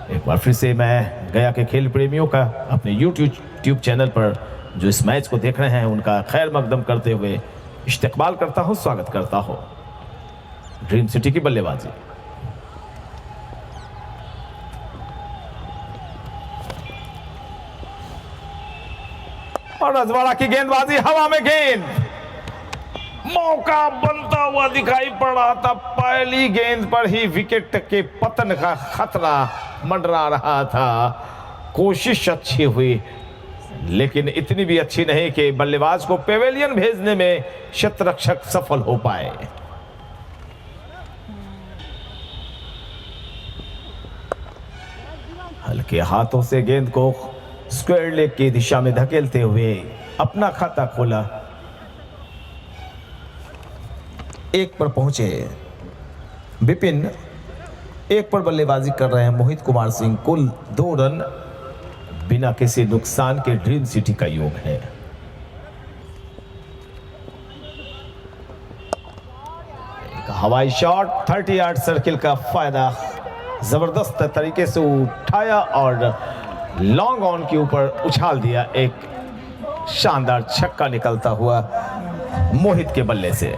एक बार फिर से मैं गया के खेल प्रेमियों का अपने यूट्यूब चैनल पर जो इस मैच को देख रहे हैं उनका खैर मकदम करते हुए इस्तकबाल करता हूं, स्वागत करता हूं। ड्रीम सिटी की बल्लेबाजी, और रजवाड़ा की गेंदबाजी, हवा में गेंद, मौका बनता हुआ दिखाई पड़ रहा था। पहली गेंद पर ही विकेट के पतन का खतरा मंडरा रहा था। कोशिश अच्छी हुई लेकिन इतनी भी अच्छी नहीं कि बल्लेबाज को पेवेलियन भेजने में शतरक्षक सफल हो पाए। हल्के हाथों से गेंद को स्क्वायर लेग की दिशा में धकेलते हुए अपना खाता खोला। एक पर पहुंचे विपिन, एक पर बल्लेबाजी कर रहे हैं मोहित कुमार सिंह। कुल 2 रन बिना किसी नुकसान के ड्रीम सिटी का योग है। एक हवाई शॉट 30 यार्ड सर्किल का फायदा जबरदस्त तरीके से उठाया और लॉन्ग ऑन के ऊपर उछाल दिया। एक शानदार छक्का निकलता हुआ मोहित के बल्ले से।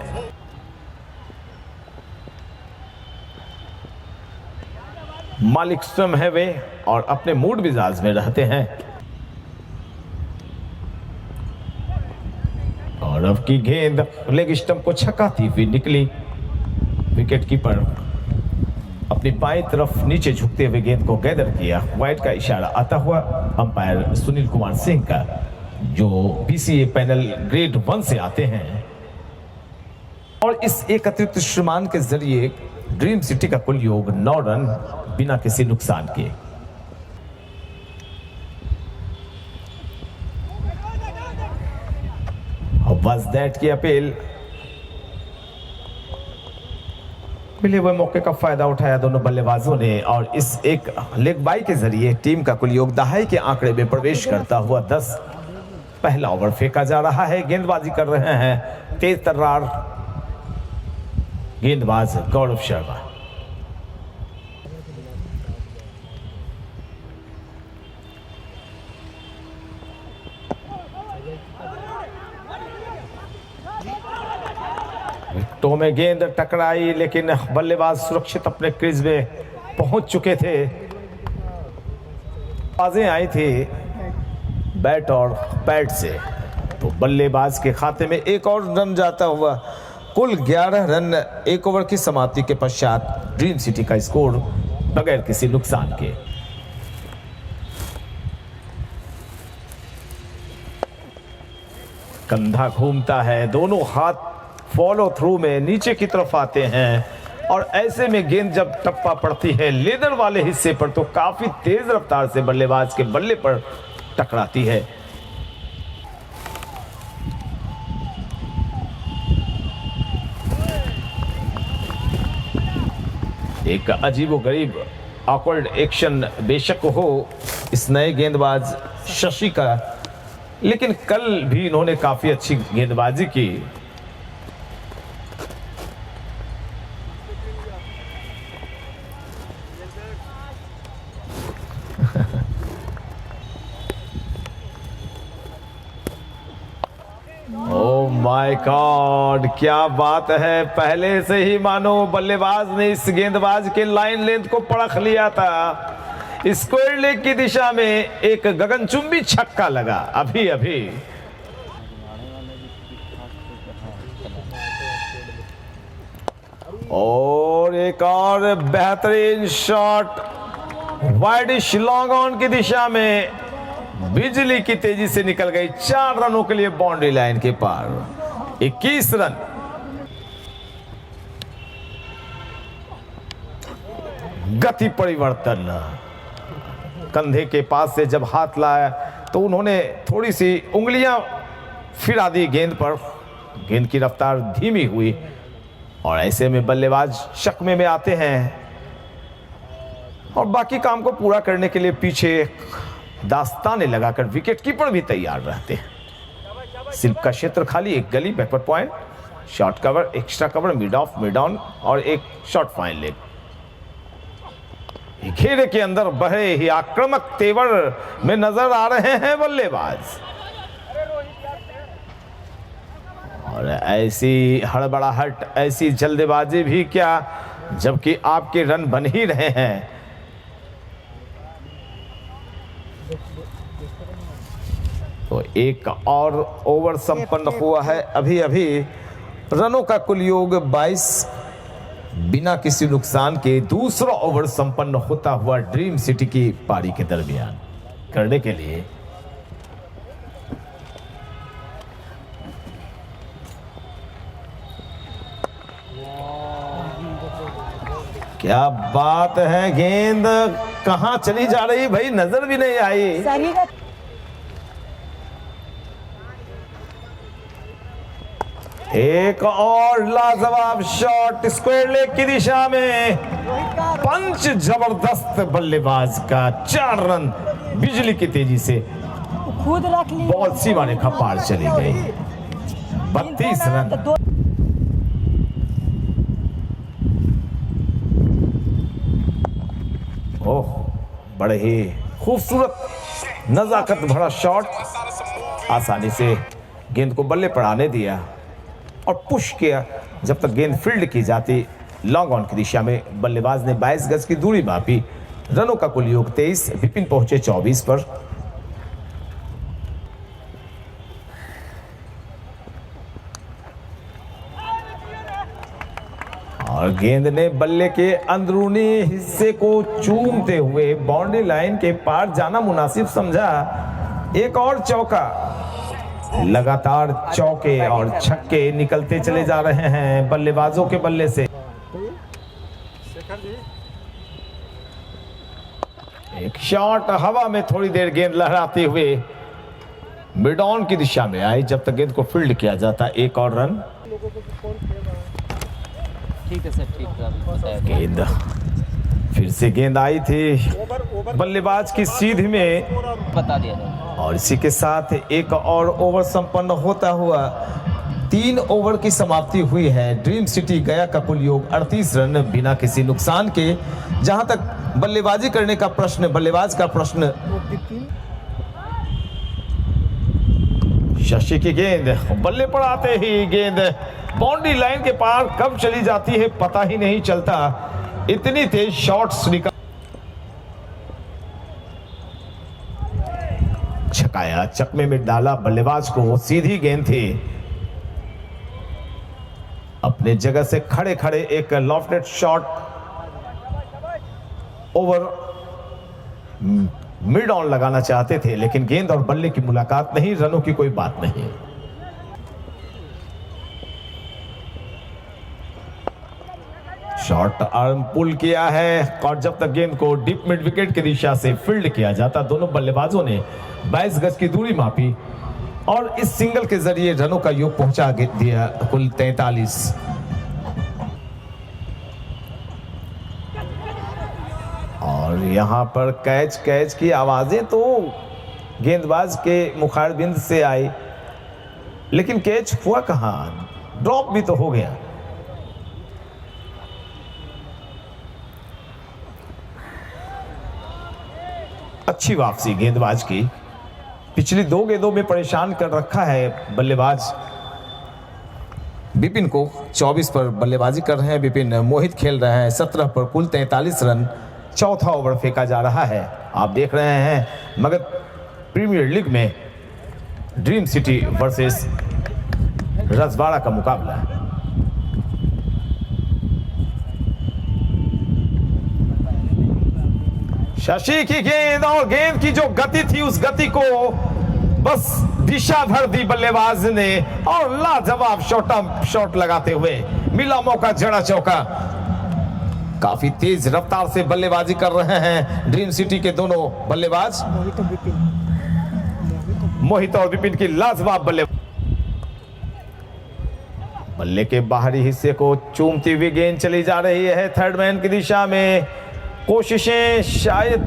मालिक स्वयं है वे और अपने मूड मिजाज में रहते हैं। और अब की गेंद लेग स्टंप को छकाती हुई निकली। विकेट कीपर अपनी बाईं तरफ नीचे झुकते हुए गेंद को गैदर किया। वाइड का इशारा आता हुआ अंपायर सुनील कुमार सिंह का, जो बीसीए पैनल ग्रेड 1 से आते हैं। और इस एकत्रित श्रीमान के जरिए ड्रीम सिटी का कुल योग 9 रन बिना किसी नुकसान के। बस दैट की अपील, मिले हुए मौके का फायदा उठाया दोनों बल्लेबाजों ने और इस एक लेग बाई के जरिए टीम का कुल योग दहाई के आंकड़े में प्रवेश करता हुआ 10। पहला ओवर फेंका जा रहा है। गेंदबाजी कर रहे हैं तेज तर्रार गेंदबाज गौरव शर्मा। विकेटों में गेंद टकराई लेकिन बल्लेबाज सुरक्षित अपने क्रीज में पहुंच चुके थे। बाजें आई थी बैट और पैड से, तो बल्लेबाज के खाते में एक और रन जाता हुआ कुल 11 रन 1 ओवर की समाप्ति के पश्चात ड्रीम सिटी का स्कोर बगैर किसी नुकसान के। कंधा घूमता है, दोनों हाथ फॉलो थ्रू में नीचे की तरफ आते हैं और ऐसे में गेंद जब टप्पा पड़ती है लेदर वाले हिस्से पर तो काफी तेज रफ्तार से बल्लेबाज के बल्ले पर टकराती है। एक अजीबोगरीब ऑकवर्ड एक्शन बेशक हो इस नए गेंदबाज शशि का, लेकिन कल भी इन्होंने काफी अच्छी गेंदबाजी की। ओह माय गॉड, क्या बात है। पहले से ही मानो बल्लेबाज ने इस गेंदबाज के लाइन लेंथ को परख लिया था। स्क्वायर लेग की दिशा में एक गगनचुंबी छक्का लगा अभी अभी। और एक और बेहतरीन शॉट वाइडिश लॉन्ग ऑन की दिशा में बिजली की तेजी से निकल गई। 4 रनों के लिए बाउंड्री लाइन के पार 21 रन। गति परिवर्तन, कंधे के पास से जब हाथ लाया तो उन्होंने थोड़ी सी उंगलियां फिरा दी गेंद पर। गेंद की रफ्तार धीमी हुई और ऐसे में बल्लेबाज शक्मे में आते हैं और बाकी काम को पूरा करने के लिए पीछे दास्ताने लगाकर विकेट कीपर भी तैयार रहते हैं। सिल्प का क्षेत्र खाली, एक गली, backward point, short cover, extra cover, mid of, mid on और एक शॉर्ट फाइन लेग। घेरे के अंदर बड़े ही आक्रामक तेवर में नजर आ रहे हैं बल्लेबाज। और ऐसी हड़बड़ाहट, ऐसी जल्दबाजी भी क्या, जबकि आपके रन बन ही रहे हैं। तो एक और ओवर संपन्न हुआ है अभी अभी। रनों का कुल योग 22। बिना किसी नुकसान के दूसरा ओवर संपन्न होता हुआ ड्रीम सिटी की पारी के दरमियान करने के लिए क्या बात है। गेंद कहां चली जा रही भाई, नजर भी नहीं आई। एक और लाजवाब शॉट स्क्वायर लेग की दिशा में। पंच जबरदस्त बल्लेबाज का 4 रन बिजली की तेजी से खुद रख ली, बॉल सीमा रेखा पार चली गई। 32 रन। ओह, बड़े ही खूबसूरत नजाकत भरा शॉट। आसानी से गेंद को बल्ले पर आने दिया और पुश किया। जब तक गेंद फील्ड की जाती, लॉन्ग ऑन की दिशा में बल्लेबाज ने 22 गज की दूरी मापी। रनों का कुल योग 23। विपिन पहुंचे 24 पर। और गेंद ने बल्ले के अंदरूनी हिस्से को चूमते हुए बाउंड्री लाइन के पार जाना मुनासिब समझा। एक और चौका। लगातार चौके और छक्के निकलते चले जा रहे हैं बल्लेबाजों के बल्ले से। एक शॉट हवा में थोड़ी देर गेंद लहराते हुए मिड ऑन की दिशा में आई। जब तक गेंद को फील्ड किया जाता, एक और रन। ठीक है सर, ठीक है। गेंद फिर से गेंद आई थी बल्लेबाज की सीध में, बता दिया जाए। और इसी के साथ एक और ओवर संपन्न होता हुआ 3 ओवर की समाप्ति हुई है। ड्रीम सिटी गया का कुल योग 38 रन बिना किसी नुकसान के। जहां तक बल्लेबाजी करने का प्रश्न, बल्लेबाज का प्रश्न, शशि की गेंद बल्ले पर आते ही गेंद बाउंड्री लाइन के पार कब चली जाती है पता ही नहीं चलता। इतनी तेज शॉट्स निकल। छकाया, चकमे में डाला बल्लेबाज को। सीधी गेंद थी। अपने जगह से खड़े खड़े एक lofted shot over mid on लगाना चाहते थे, लेकिन गेंद और बल्ले की मुलाकात नहीं। रनों की कोई बात नहीं। शॉर्ट आर्म पुल किया है, और जब तक गेंद को डीप मिड विकेट की दिशा से फील्ड किया जाता, दोनों बल्लेबाजों ने 22 गज की दूरी मापी और इस सिंगल के जरिए रनों का योग पहुंचा दिया कुल 43। और यहां पर कैच की आवाजें तो गेंदबाज के मुखारबिंद से आई, लेकिन कैच हुआ कहां, ड्रॉप भी तो हो गया। अच्छी वापसी गेंदबाज की। पिछली 2 गेंदों में परेशान कर रखा है बल्लेबाज विपिन को। 24 पर बल्लेबाजी कर रहे हैं विपिन। मोहित खेल रहे हैं 17 पर। कुल 43 रन। चौथा ओवर फेंका जा रहा है। आप देख रहे हैं मगध प्रीमियर लीग में ड्रीम सिटी वर्सेस रजवाड़ा का मुकाबला। शशि की गेंद, और गेंद की जो गति थी उस गति को बस दिशा भर दी बल्लेबाज ने, और लाजवाब शॉट लगाते हुए मिला मौका, जड़ा चौका। काफी तेज रफ्तार से बल्लेबाजी कर रहे हैं ड्रीम सिटी के दोनों बल्लेबाज मोहित और विपिन की लाजवाब बल्ले के बाहरी हिस्से को चूमती हुई गेंद चली जा रही है थर्ड मैन की दिशा में। कोशिशें शायद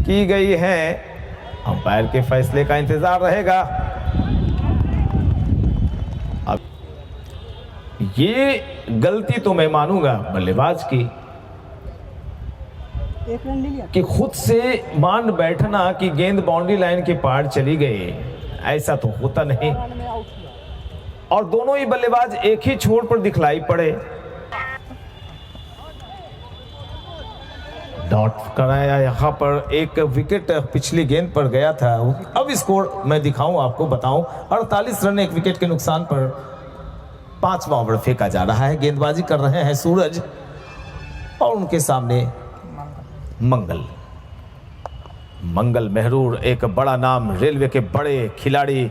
की गई हैं, अंपायर के फैसले का इंतजार रहेगा। अब ये गलती तो मैं मानूंगा बल्लेबाज की, एक रन ले लिया। कि खुद से मान बैठना कि गेंद बाउंड्री लाइन के पार चली गई, ऐसा तो होता नहीं। रन में आउट किया। और दोनों ही बल्लेबाज एक ही छोर पर दिखलाई पड़े। डॉट कराया यहाँ पर, एक विकेट पिछली गेंद पर गया था। अब स्कोर मैं दिखाऊं आपको, बताऊं 48 रन एक विकेट के नुकसान पर 5वां ओवर फेंका जा रहा है। गेंदबाजी कर रहे हैं सूरज और उनके सामने मंगल मेहरूर, एक बड़ा नाम, रेलवे के बड़े खिलाड़ी।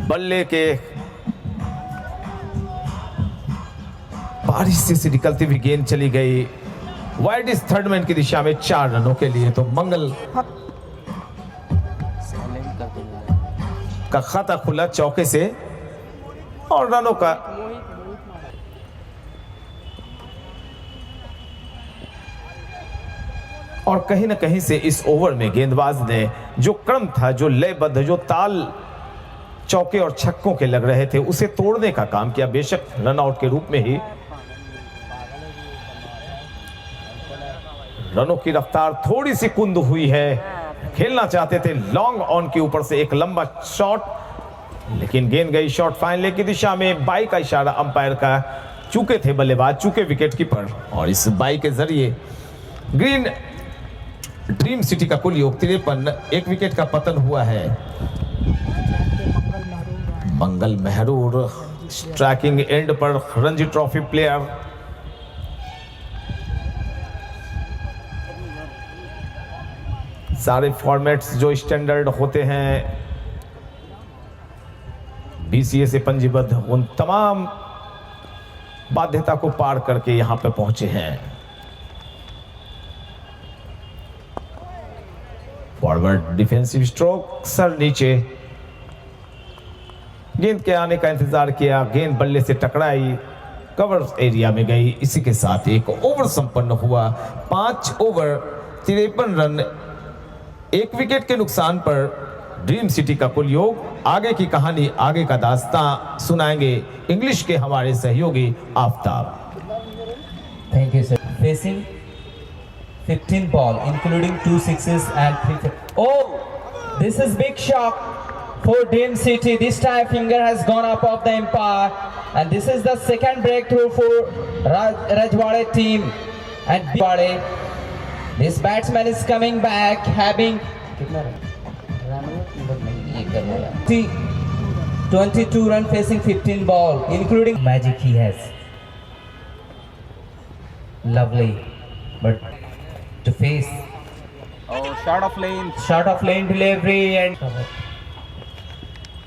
बल्ले के बारिश से निकलती हुई गेंद चली गई वाइड इस थर्ड मैन की दिशा में 4 रनों के लिए। तो मंगल का खाता खुला चौके से और रनों का और कहीं ना कहीं से इस ओवर में गेंदबाज ने जो क्रम था, जो लयबद्ध, जो ताल चौके और छक्कों के लग रहे थे, उसे तोड़ने का काम किया। बेशक रन आउट के रूप में ही रनों की रफ्तार थोड़ी सी कुंद हुई है। खेलना चाहते थे लॉन्ग ऑन के ऊपर से एक लंबा शॉट, लेकिन गेंद गई शॉट फाइनल की दिशा में। बाई का इशारा अंपायर का, चूके थे बल्लेबाज, चूके विकेट कीपर, और इस बाई के जरिए ग्रीन ड्रीम सिटी का कुल योग 53, एक विकेट का पतन हुआ है। मंगल मेहरूर स्ट्राइकिंग एंड पर रणजी ट्रॉफी प्लेयर। सारे फॉर्मेट्स जो स्टैंडर्ड होते हैं बीसीए से पंजीबद्ध, उन तमाम बाध्यता को पार करके यहां पे पहुंचे हैं। फॉरवर्ड डिफेंसिव स्ट्रोक, सर नीचे, गेंद के आने का इंतजार किया, गेंद बल्ले से टकराई, कवर एरिया में गई। इसी के साथ एक ओवर संपन्न हुआ। 5 ओवर 53 रन, एक विकेट के नुकसान पर ड्रीम सिटी का कुल योग। आगे की कहानी, आगे का दास्तां सुनाएंगे इंग्लिश के हमारे सहयोगी Aftab. Thank you, sir. Facing 15 ball, including 2 sixes and 3. Oh, this is big shock for Dream City. This time finger has gone up of the umpire, and this is the second breakthrough for Rajwade team. And this batsman is coming back, having 22 run facing 15 ball, including magic he has. Lovely, but to face short of lane delivery, and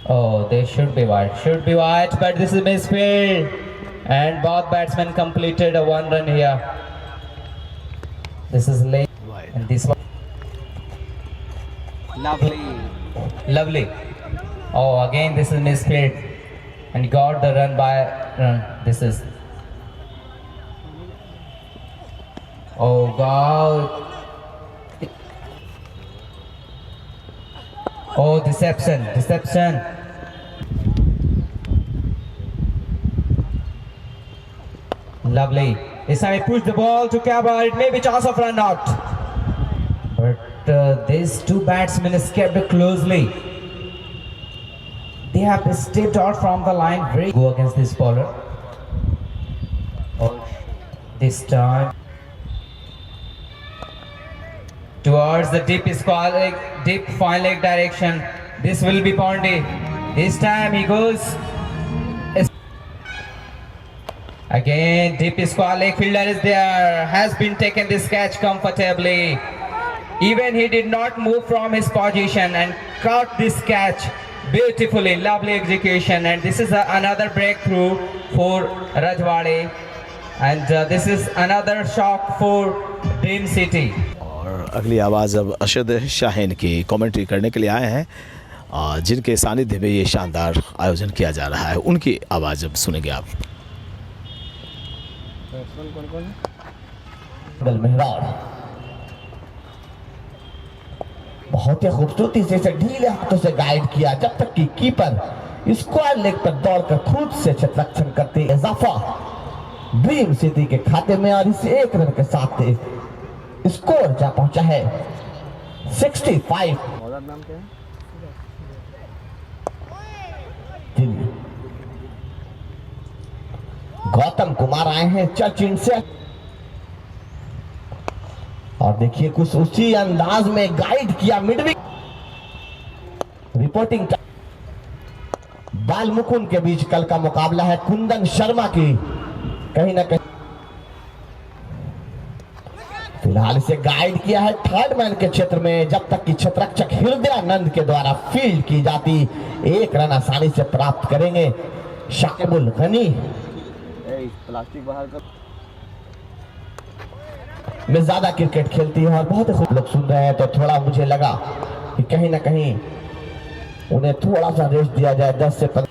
oh, they should be wide, but this is misfield, and both batsmen completed a 1 run here. This is late, and this one lovely. Oh, again this is misfield, and got the run by run. This is, oh God. Oh, deception. Lovely. This time he pushed the ball to cover. It may be chance of run out. But these two batsmen escaped closely. They have stepped out from the line. Very go against this bowler. Oh, this time towards the deep fine leg direction. This will be Pondy. This time he goes again. Deep square leg, fielder is there. Has been taken this catch comfortably. Even he did not move from his position and caught this catch beautifully. Lovely execution, and this is another breakthrough for Rajwade, and this is another shock for Dream City. और अगली आवाज़ अब अशद शाहीन की commentary करने के लिए आए हैं, जिनके सानिध्य में ये शानदार आयोजन किया जा रहा है। उनकी आवाज़ अब सुनेंगे आप। बहुत ही खूबसूरती से ढीले हाथों से गाइड किया, जब तक कि कीपर स्क्वायर लेग पर दौड़कर खुद से रक्षण करते इजाफा ड्रीम सिटी के खाते में, और इस 1 रन के साथ स्कोर जा पहुंचा है 65। गौतम कुमार आए हैं सचिन से और देखिए कुछ उसी अंदाज में गाइड किया मिडविक। रिपोर्टिंग बाल मुकुंद के बीच कल का मुकाबला है कुंदन शर्मा की। कहीं ना कहीं फिलहाल इसे गाइड किया है थर्ड मैन के क्षेत्र में, जब तक कि क्षेत्ररक्षक हृदयानंद के द्वारा फील्ड की जाती। एक रन आसानी से प्राप्त करेंगे शाकिबुल गनी। प्लास्टिक बाहर कर। मैं ज्यादा क्रिकेट खेलती है और बहुत खूब लोग सुन रहे हैं, तो थोड़ा मुझे लगा कि कहीं ना कहीं उन्हें थोड़ा सा रेस्ट दिया जाए 10 से 15।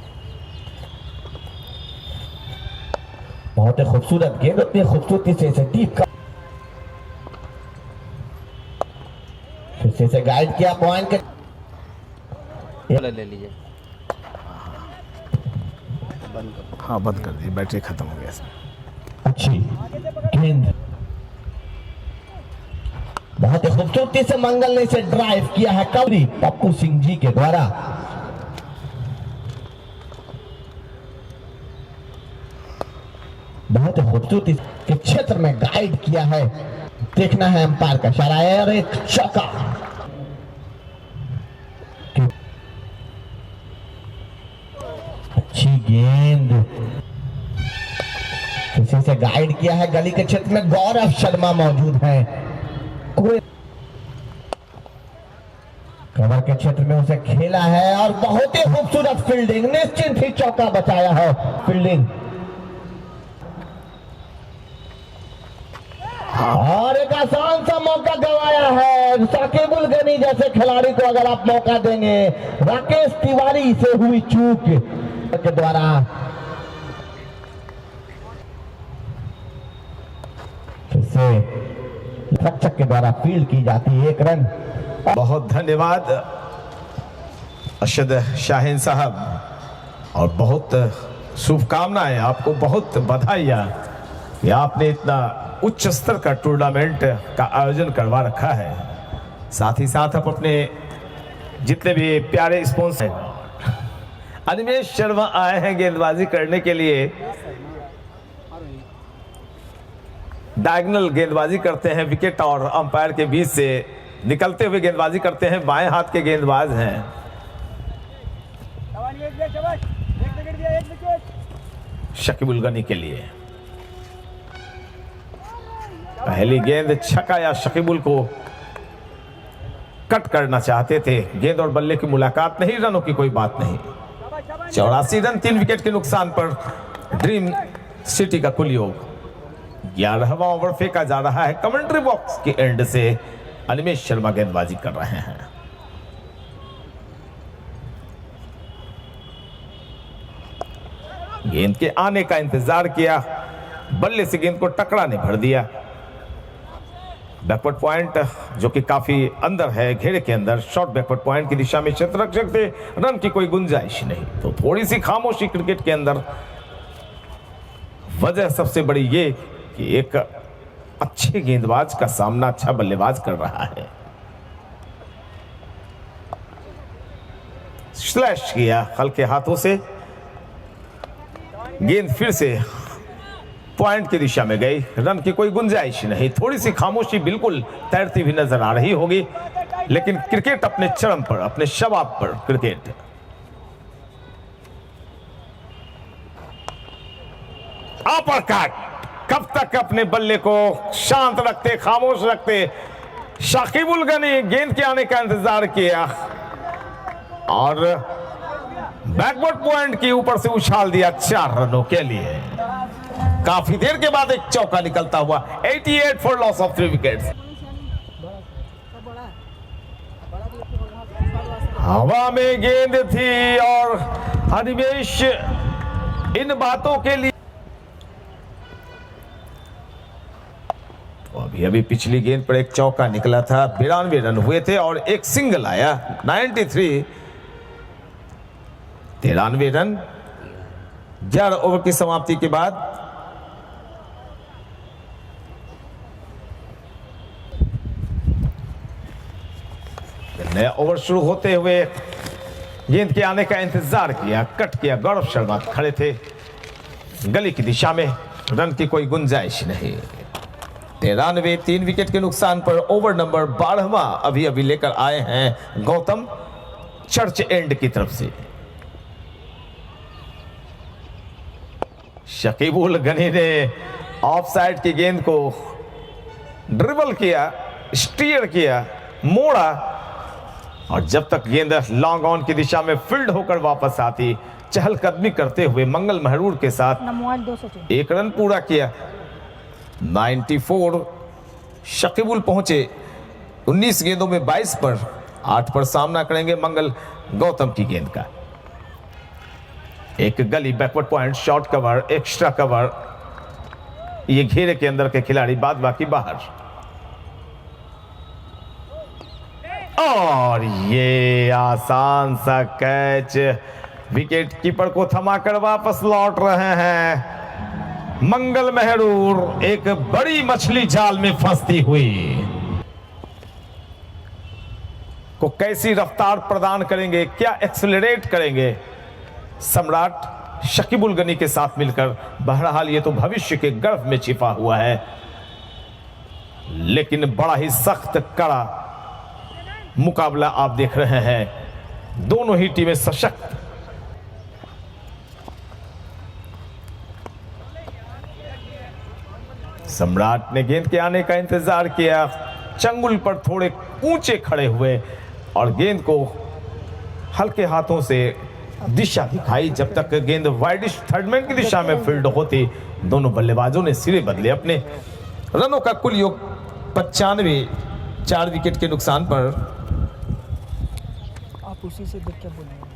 बहुत ही खूबसूरत गेंद, उतनी खूबसूरती से इसे डीप का फिर से इसे गाइड किया पॉइंट के ले लीजिए। हाँ बंद कर दी, बैटरी खत्म हो गया इसमें। अच्छी गेंद, बहुत ही खूबसूरती से मंगल ने इसे ड्राइव किया है कवरी पप्पू सिंह जी के द्वारा। बहुत ही खूबसूरती के क्षेत्र में गाइड किया है। देखना है अंपायर का इशारा है और एक चौका। अच्छी गेंद, किसी से गाइड किया है। गली के क्षेत्र में गौरव शर्मा मौजूद है। कोई कवर के क्षेत्र में उसे खेला है और बहुत ही खूबसूरत फील्डिंग, निश्चिंत ही चौका बचाया है फील्डिंग। और एक आसान सा मौका गंवाया है साकिबुल गनी जैसे खिलाड़ी को अगर आप मौका देंगे। राकेश तिवारी से हुई चूक के द्वारा से रक्षक के द्वारा फील्ड की जाती है। एक रन। बहुत धन्यवाद अरशद शाहीन साहब और बहुत शुभकामनाएं, आपको बहुत बधाइयां कि आपने इतना उच्च स्तर का टूर्नामेंट का आयोजन करवा रखा है। साथ ही साथ आप अपने जितने भी प्यारे स्पॉन्सर हैं। अनिमेश शर्मा आए हैं गेंदबाजी करने के लिए। डायगोनल गेंदबाजी करते हैं, विकेट और अंपायर के बीच से निकलते हुए गेंदबाजी करते हैं, बाएं हाथ के गेंदबाज हैं। शकीबुल गनी के लिए पहली गेंद छक्का या शकीबुल को कट करना चाहते थे। गेंद और बल्ले की मुलाकात नहीं, रनों की कोई बात नहीं। 84 रन 3 विकेट के नुकसान पर ड्रीम सिटी का कुल योग। 11वां ओवर फेंका जा रहा है। कमेंट्री बॉक्स के एंड से अनिमेश शर्मा गेंदबाजी कर रहे हैं। गेंद के आने का इंतजार किया, बल्ले से गेंद को टकरा ने भर दिया। बैकवर्ड पॉइंट जो कि काफी अंदर है, घेरे के अंदर, शॉर्ट बैकवर्ड पॉइंट की दिशा में क्षेत्ररक्षक थे, रन की कोई गुंजाइश नहीं। तो थोड़ी सी खामोशी क्रिकेट के अंदर। वजह सबसे बड़ी ये कि एक अच्छे गेंदबाज का सामना अच्छा बल्लेबाज कर रहा है। स्लैश किया हल्के हाथों से, गेंद फिर से पॉइंट की दिशा में गई, रन की कोई गुंजाइश नहीं। थोड़ी सी खामोशी बिल्कुल तैरती हुई नजर आ रही होगी, लेकिन क्रिकेट अपने चरम पर, अपने शबाब पर क्रिकेट। अपरकट, कब तक अपने बल्ले को शांत रखते, खामोश रखते। शाकिबुल गनी गेंद के आने का इंतजार किया और बैकवर्ड पॉइंट के ऊपर से उछाल दिया 4 रनों के लिए। काफी देर के बाद एक चौका निकलता हुआ। 88 फॉर लॉस ऑफ 3 विकेट्स। हवा में गेंद थी और अनिमेश इन बातों के लिए अभी पिछली गेंद पर एक चौका निकला था, 92 रन हुए थे और एक सिंगल आया 93, 93 रन 11 ओवर की समाप्ति के बाद। नया ओवर शुरू होते हुए गेंद के आने का इंतजार किया, कट किया। गौरव शर्मा खड़े थे गली की दिशा में, रन की कोई गुंजाइश नहीं। 93, 3 विकेट के नुकसान पर ओवर नंबर 12वां अभी अभी लेकर आए हैं गौतम चर्च एंड की तरफ से। शकीबुल गनी ने ऑफ साइड की गेंद को ड्रिबल किया, स्टीयर किया, मोड़ा, और जब तक गेंद लॉन्ग ऑन की दिशा में फील्ड होकर वापस आती, चहलकदमी करते हुए मंगल महरूर के साथ एक रन पूरा किया। 94 शकीबुल पहुंचे 19 गेंदों में 22 पर, 8 पर सामना करेंगे मंगल गौतम की गेंद का। एक गली backward point, short cover, extra cover, ये घेरे के अंदर के खिलाड़ी, बाद बाकी बाहर। और ये आसान सा कैच, विकेट कीपर को थमाकर वापस लौट रहे हैं मंगल महरूर, एक बड़ी मछली जाल में फंसती हुई। को कैसी रफ्तार प्रदान करेंगे, क्या एक्सेलरेट करेंगे सम्राट शकीबुल गनी के साथ मिलकर। बहरहाल ये तो भविष्य के गर्भ में छिपा हुआ है, लेकिन बड़ा ही सख्त कड़ा मुकाबला आप देख रहे हैं। दोनों ही टीमें सशक्त। सम्राट ने गेंद के आने का इंतजार किया, चंगुल पर थोड़े ऊंचे खड़े हुए और गेंद को हल्के हाथों से दिशा दिखाई। जब तक गेंद वाइडिश थर्डमैन की दिशा में फील्ड होती, दोनों बल्लेबाजों ने सिरे बदले। अपने रनों का कुल योग 95, 4 विकेट के नुकसान पर। आप उसी से देख के बोलेंगे।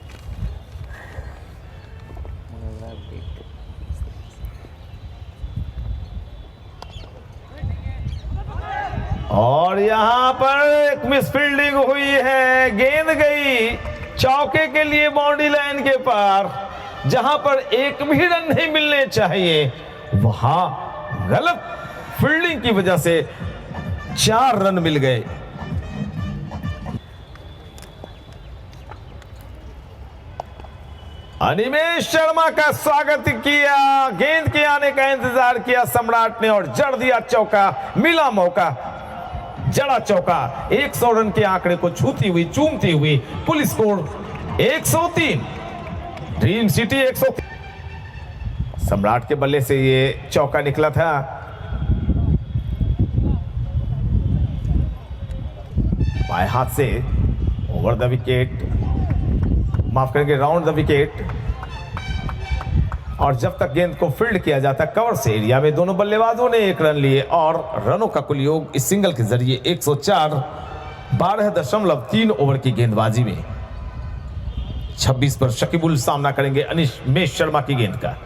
और यहां पर एक मिस फील्डिंग हुई है, गेंद गई चौके के लिए बाउंड्री लाइन के पार, जहां पर एक भी रन नहीं मिलने चाहिए, वहां गलत फील्डिंग की वजह से 4 रन मिल गए। अनिमेश शर्मा का स्वागत किया, गेंद के आने का इंतजार किया सम्राट ने और जड़ दिया चौका। मिला मौका, जड़ा चौका। 100 रन के आंकड़े को छूती हुई, चूमती हुई पुल स्कोर 103, ड्रीम सिटी 103। सम्राट के बल्ले से ये चौका निकला था। बाएं हाथ से ओवर द विकेट, माफ करेंगे राउंड द विकेट, और जब तक गेंद को फील्ड किया जाता कवर से एरिया में, दोनों बल्लेबाजों ने 1 रन लिए और रनों का कुल योग इस सिंगल के जरिए 104, 12.3 ओवर की गेंदबाजी में। 26 पर शकीबुल सामना करेंगे अनिमेश शर्मा की गेंद का।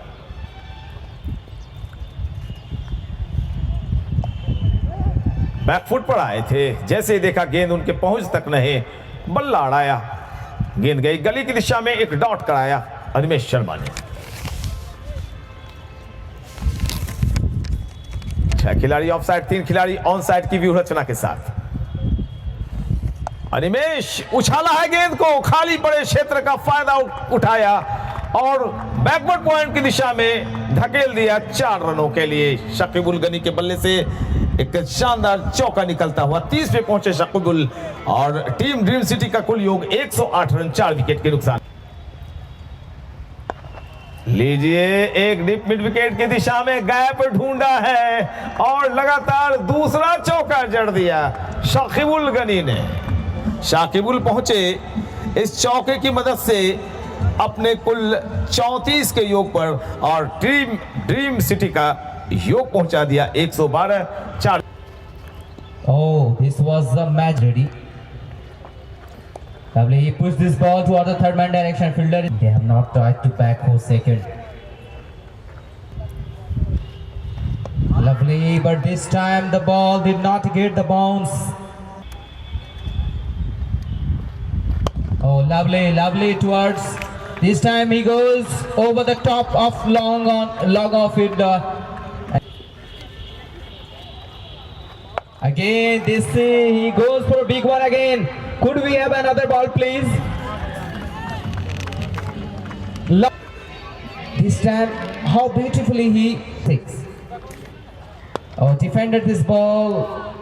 बैकफुट पर आए थे, जैसे ही देखा गेंद उनके पहुंच तक नहीं, बल्ला अड़ाया, गेंद गई गली की दिशा में, एक डॉट कराया अनिमेश शर्मा ने। 6 खिलाड़ी ऑफ साइड, 3 खिलाड़ी ऑन साइड की व्यू रचना के साथ। अनिमेश उछाला है गेंद को, खाली पड़े क्षेत्र का फायदा उठाया और बैकवर्ड पॉइंट की दिशा में धकेल दिया 4 रनों के लिए। शकीबुल गनी के बल्ले से एक शानदार चौका निकलता हुआ 30 पे पहुंचे शकीबुल और टीम ड्रीम सिटी का कुल योग 108 रन, 4 विकेट के नुकसान। लीजिए, एक डीप मिड विकेट की दिशा में गैप ढूंढा है और लगातार दूसरा चौका जड़ दिया शकीबुल गनी ने। शकीबुल पहुंचे इस चौके की मदद से अपने कुल 34 के योग पर और ड्रीम सिटी का योग पहुंचा दिया 112, 4। Oh, this was the match ready. Lovely, he pushed this ball towards the third man direction. Fielder, they have not tried to back for second. Lovely, but this time the ball did not get the bounce. Oh, lovely towards. This time he goes over the top of long off it. Again, he goes for a big one again. Could we have another ball, please? This time, how beautifully he takes. Oh, defended this ball.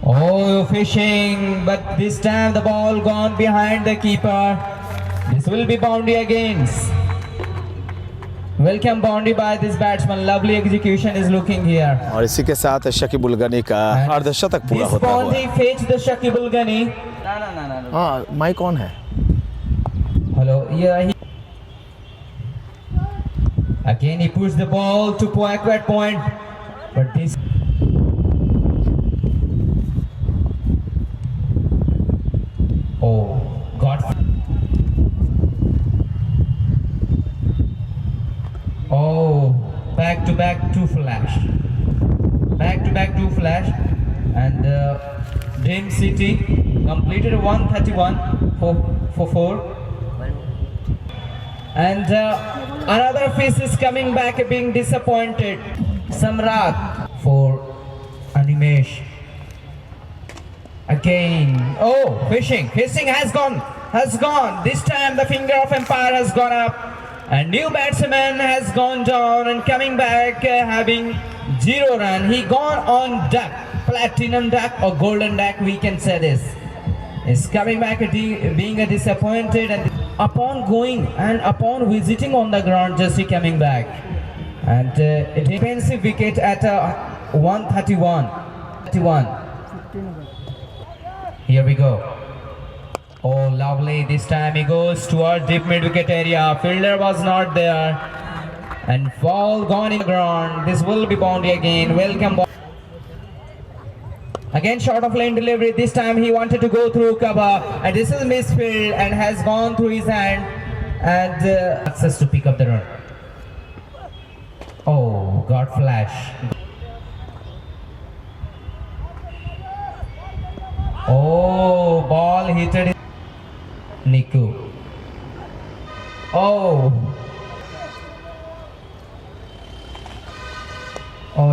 Oh, fishing, but this time the ball gone behind the keeper. This will be boundary against. Welcome boundary by this batsman. Lovely execution is looking here. और इसी के साथ शकीबुल गनी का अर्धशतक पूरा This होता हुआ। boundary fetched the Shakibul Ghani. ना हाँ, माइक ऑन है। Hello, yeah. Again, he pushed the ball to accurate point, but this. Oh, got. Oh, back to back two flash. Back to back two flash, and Dream City completed 131 for 4. And another fish is coming back, being disappointed. Samrat for Animesh. Again. Oh, fishing has gone. This time the finger of umpire has gone up. And new batsman has gone down and coming back having 0 run. He gone on duck, platinum duck or golden duck, we can say this. Is coming back being a disappointed, and upon going and upon visiting on the ground, just he coming back. And a defensive wicket at 131. Here we go. Oh, lovely. This time he goes towards deep mid wicket area. Fielder was not there. And ball gone in the ground. This will be boundary again. Welcome ball. Again, short of lane delivery. This time he wanted to go through cover. And this is misfield and has gone through his hand. And access to pick up the run. Oh, got flash. Oh, ball hit Niku. Oh,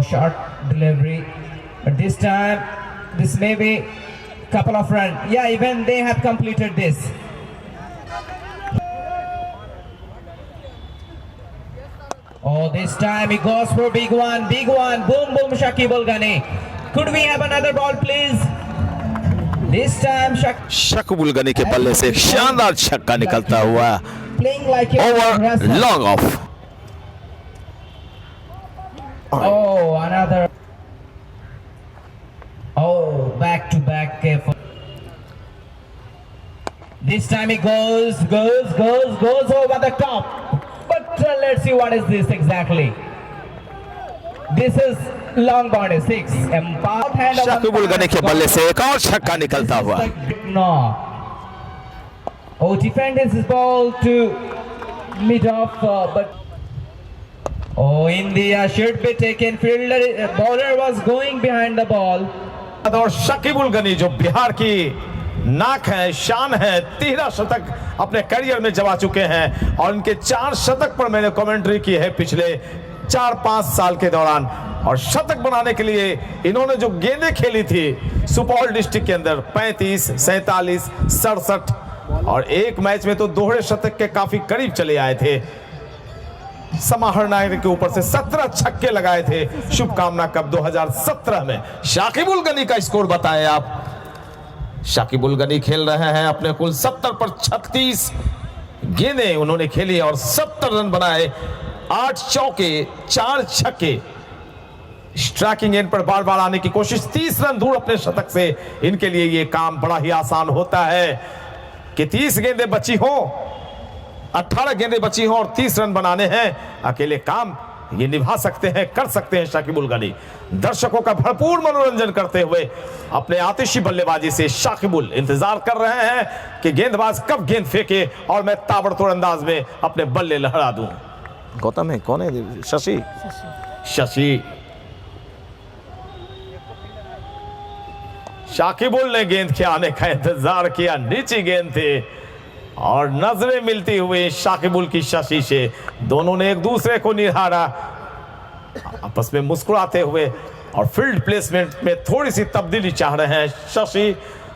short delivery. But this time, this may be couple of runs. Yeah, even they have completed this. Oh, this time he goes for big one. Boom, boom, Shakibul Ghani. Could we have another ball, please? This time Shakibul Ghani के बल्ले से एक शानदार छक्का निकलता हुआ। playing like a over wrestler. Long off. Oh, another. Oh, back to back. This time he goes over the top. But let's see what is this exactly. This is long boundary 6. Empowered hand of Shakibul Ghani के बल्ले से एक और छक्का निकलता हुआ। No. Oh, defended his ball to mid off, but oh, India should be taken. Fielder bowler was going behind the ball. और शकीबुल गनी जो बिहार की नाक है, शान है, 13 शतक अपने करियर में जमा चुके हैं और इनके 4 शतक पर मैंने कमेंट्री की है पिछले 4-5 साल के दौरान। और शतक बनाने के लिए इन्होंने जो गेंदें खेली थी सुपौल डिस्ट्रिक्ट के अंदर 35, 47, 67 और एक मैच में तो दोहरे शतक के काफी करीब चले आए थे। समाहर नायक के ऊपर से 17 छक्के लगाए थे शुभकामना कप 2017 में। शकीबुल गनी का स्कोर बताएं आप। शकीबुल गनी खेल रहे हैं अपने कुल 70 पर 36 गेंदें उन्होंने खेली और 70 रन बनाए, 8 चौके 4 छक्के। स्ट्राइकिंग एंड पर बार बार आने की कोशिश, 30 रन दूर अपने शतक से। इनके लिए ये काम बड़ा ही आसान होता है कि 30 गेंदें बची हो, 18 गेंदें बची हो और 30 रन बनाने हैं। अकेले काम ये निभा सकते हैं, कर सकते हैं शकीबुल गनी। दर्शकों का भरपूर मनोरंजन करते हुए अपने आतिशी बल्लेबाजी से शकीबुल इंतजार कर रहे हैं कि गेंदबाज कब गेंद फेंके और मैं ताबड़तोड़ अंदाज में अपने बल्ले लहरा दूं। गौतम है, कौन है? शशि। शकीबुल ने गेंद के आने का इंतजार किया, नीची गेंद थी और नजरें मिलती हुई शकीबुल की शशि से। दोनों ने एक दूसरे को निहारा। आपस में मुस्कुराते हुए और फील्ड प्लेसमेंट में थोड़ी सी तब्दीली चाह रहे हैं। शशि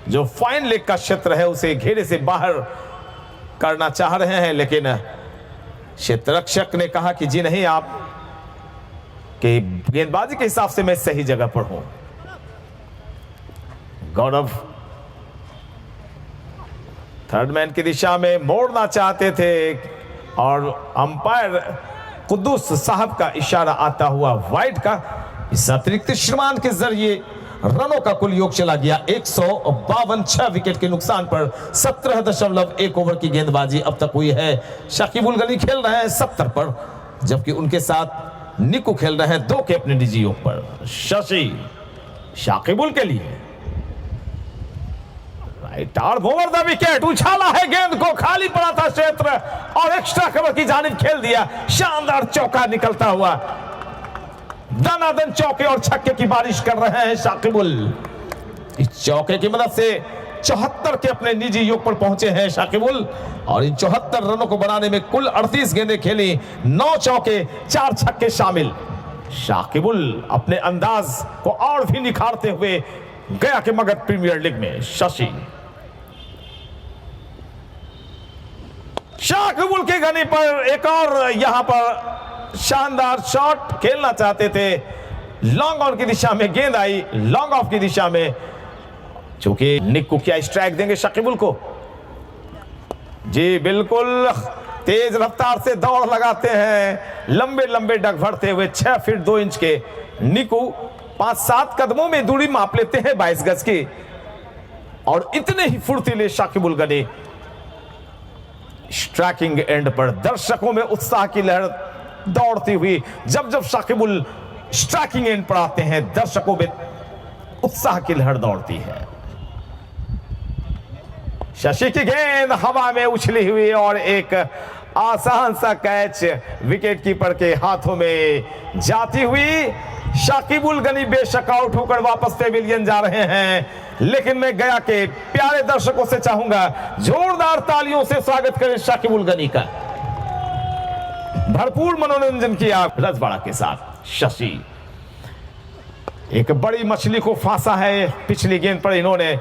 जो फाइन लेग का क्षेत्र है उसे घेरे से बाहर करना चाह रहे हैं, लेकिन क्षेत्ररक्षक ने कहा कि जी नहीं, आप कि गेंदबाजी के हिसाब से मैं सही जगह पर हूं। गौरव थर्ड मैन की दिशा में मोड़ना चाहते थे और अंपायर कुद्दूस साहब का इशारा आता हुआ वाइड का। इस अतिरिक्त श्रीमान के जरिए रनों का कुल योग चला गया 152। 6 विकेट के नुकसान पर 17.1 ओवर की गेंदबाजी अब तक हुई है। शाकिबुल गनी खेल रहे हैं 70 पर, जबकि उनके साथ निकू खेल रहे हैं 2 के अपने निजी योग पर। शशि शाकिबुल के लिए right arm over the wicket, उछाला है गेंद को, खाली पड़ा था क्षेत्र और एक्स्ट्रा कवर की जानिब खेल दिया। शानदार चौका निकलता हुआ, दनादन चौके और छक्के की बारिश कर रहे हैं शाकिबुल। इस चौके की मदद से 74 के अपने निजी योग पर पहुंचे हैं शाकिबुल और इन 74 रनों को बनाने में कुल 38 गेंदें खेली, 9 चौके 4 छक्के शामिल। शाकिबुल अपने अंदाज को और भी निखारते हुए गया के मगध प्रीमियर लीग में। शशि शाकिबुल की गनी पर एक और यहां पर शानदार शॉट खेलना चाहते थे। लॉन्ग ऑन की दिशा में गेंद आई, लॉन्ग ऑफ की दिशा में, चूंकि निक्कू क्या स्ट्राइक देंगे शाकिबुल को? जी बिल्कुल, तेज रफ्तार से दौड़ लगाते हैं, लंबे लंबे डग भरते हुए 6 फीट 2 इंच के निक्कू 5-7 कदमों में दूरी माप लेते हैं 22 गज की और इतने ही फुर्तीले शाकिबुल गनी स्ट्राइकिंग एंड पर। दर्शकों में उत्साह की लहर दौड़ती हुई, जब जब शाकिबुल स्ट्राइकिंग एंड पर आते हैं दर्शकों में उत्साह की लहर दौड़ती है। शशि की गेंद हवा में उछली हुई और एक आसान सा कैच विकेट कीपर के हाथों में जाती हुई। शाकिबुल गनी बेशक आउट होकर वापस पेविलियन जा रहे हैं, लेकिन मैं गया के प्यारे दर्शकों से चाहूंगा जोरदार तालियों से स्वागत करें शाकिबुल गनी का। भरपूर मनोरंजन किया रजवाड़ा के साथ। शशि एक बड़ी मछली को फांसा है पिछली गेंद पर इन्होंने।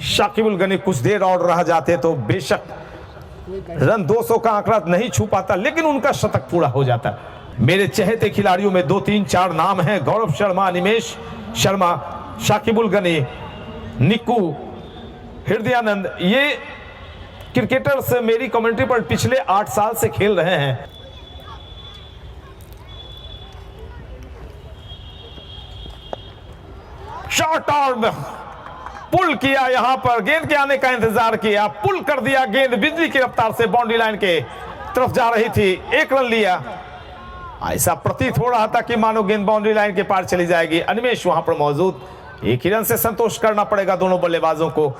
शाकिबुल गनी कुछ देर और रह जाते तो बेशक रन 200 का आंकड़ा नहीं छू पाता, लेकिन उनका शतक पूरा हो जाता। मेरे चहेते खिलाड़ियों में 2, 3, 4 नाम हैं, गौरव शर्मा, निमेश शर्मा, शाकिबुल गनी, निक्कू, हृदयानंद। ये क्रिकेटर्स मेरी कमेंट्री पर पिछले 8 साल से खेल रहे हैं। शॉर्ट आर्म पुल किया, यहां पर गेंद के आने का इंतजार किया, पुल कर दिया, गेंद बिजली की रफ्तार से बाउंड्री लाइन के तरफ जा रही थी, 1 रन लिया। ऐसा प्रतीत हो रहा था कि मानो गेंद बाउंड्री लाइन के पार चली जाएगी। अनिमेश वहां पर मौजूद, 1 ही रन से संतोष करना पड़ेगा दोनों बल्लेबाजों को।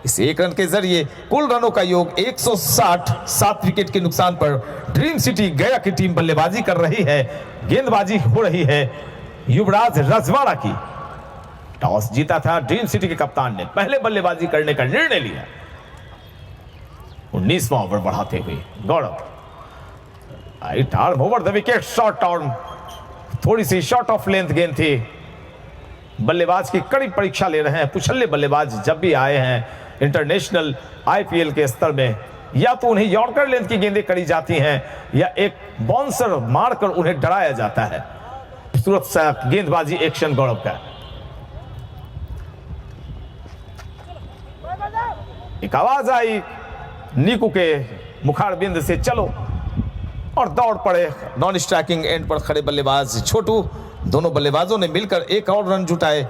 इस 1 रन के जरिए कुल रनों का योग 160, 7 विकेट के नुकसान पर ड्रीम सिटी गया की टीम बल्लेबाजी कर रही है। गेंदबाजी हो रही है युवराज रजवाड़ा की। टॉस जीता था ड्रीम सिटी के कप्तान ने, पहले बल्लेबाजी करने का निर्णय लिया। 19वां ओवर बढ़ाते हुए Gaurav right arm over the wicket, short arm, थोड़ी सी शॉर्ट ऑफ लेंथ गेंद थी। बल्लेबाज की कड़ी परीक्षा ले रहे हैं पुछल्ले बल्लेबाज जब भी आए हैं इंटरनेशनल आईपीएल के स्तर में, या तो उन्हें यॉर्कर लेंथ की गेंदें करी जाती हैं या एक बाउंसर मारकर उन्हें डराया जाता है। खूबसूरत सा गेंदबाजी एक्शन गौरव का। एक आवाज आई निकू के मुखारबिंद से, चलो, और दौड़ पड़े नॉन स्ट्राइकिंग एंड पर खड़े बल्लेबाज छोटू। दोनों बल्लेबाजों ने मिलकर एक और रन जुटाए।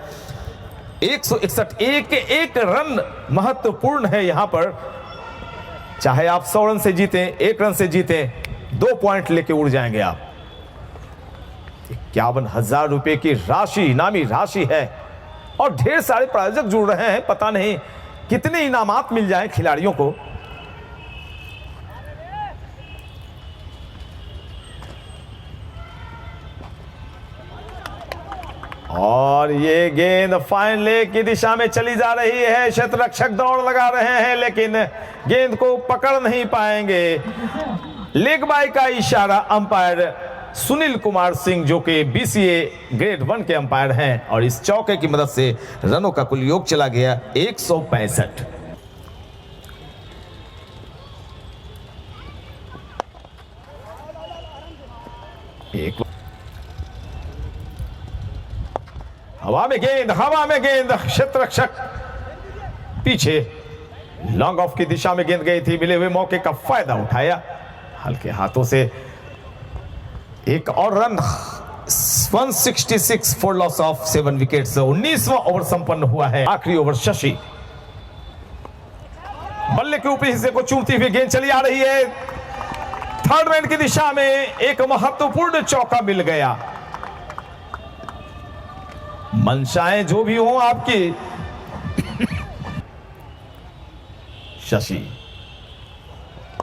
161, एक रन महत्वपूर्ण है यहां पर। चाहे आप 100 रन से जीतें, 1 रन से जीतें, 2 पॉइंट लेके उड़ जाएंगे आप। 51,000 रुपए की राशि, इनामी राशि है और ढेर सारे प्रायोजक जुड़ रहे हैं। पता नहीं कितने इनामात मिल जाएं खिलाड़ियों को। और ये गेंद फाइन लेग की दिशा में चली जा रही है। क्षेत्ररक्षक दौड़ लगा रहे हैं लेकिन गेंद को पकड़ नहीं पाएंगे। लेग बाय का इशारा अंपायर सुनील कुमार सिंह, जो कि BCA ग्रेड 1 के अंपायर हैं, और इस चौके की मदद से रनों का कुल योग चला गया 165। एक हवा में गेंद क्षेत्र रक्षक पीछे लॉन्ग ऑफ की दिशा में गेंद गई थी, मिले हुए मौके का फायदा उठाया, हल्के हाथों से एक और run. 166 for loss of 7 wickets. 19वां ओवर संपन्न हुआ है। आखिरी ओवर शशि, बल्ले के ऊपरी हिस्से को चूमती हुई गेंद चली आ रही है, थर्ड मैन की दिशा में एक महत्वपूर्ण चौका मिल गया। मंशाएं जो भी हो आपकी, शशि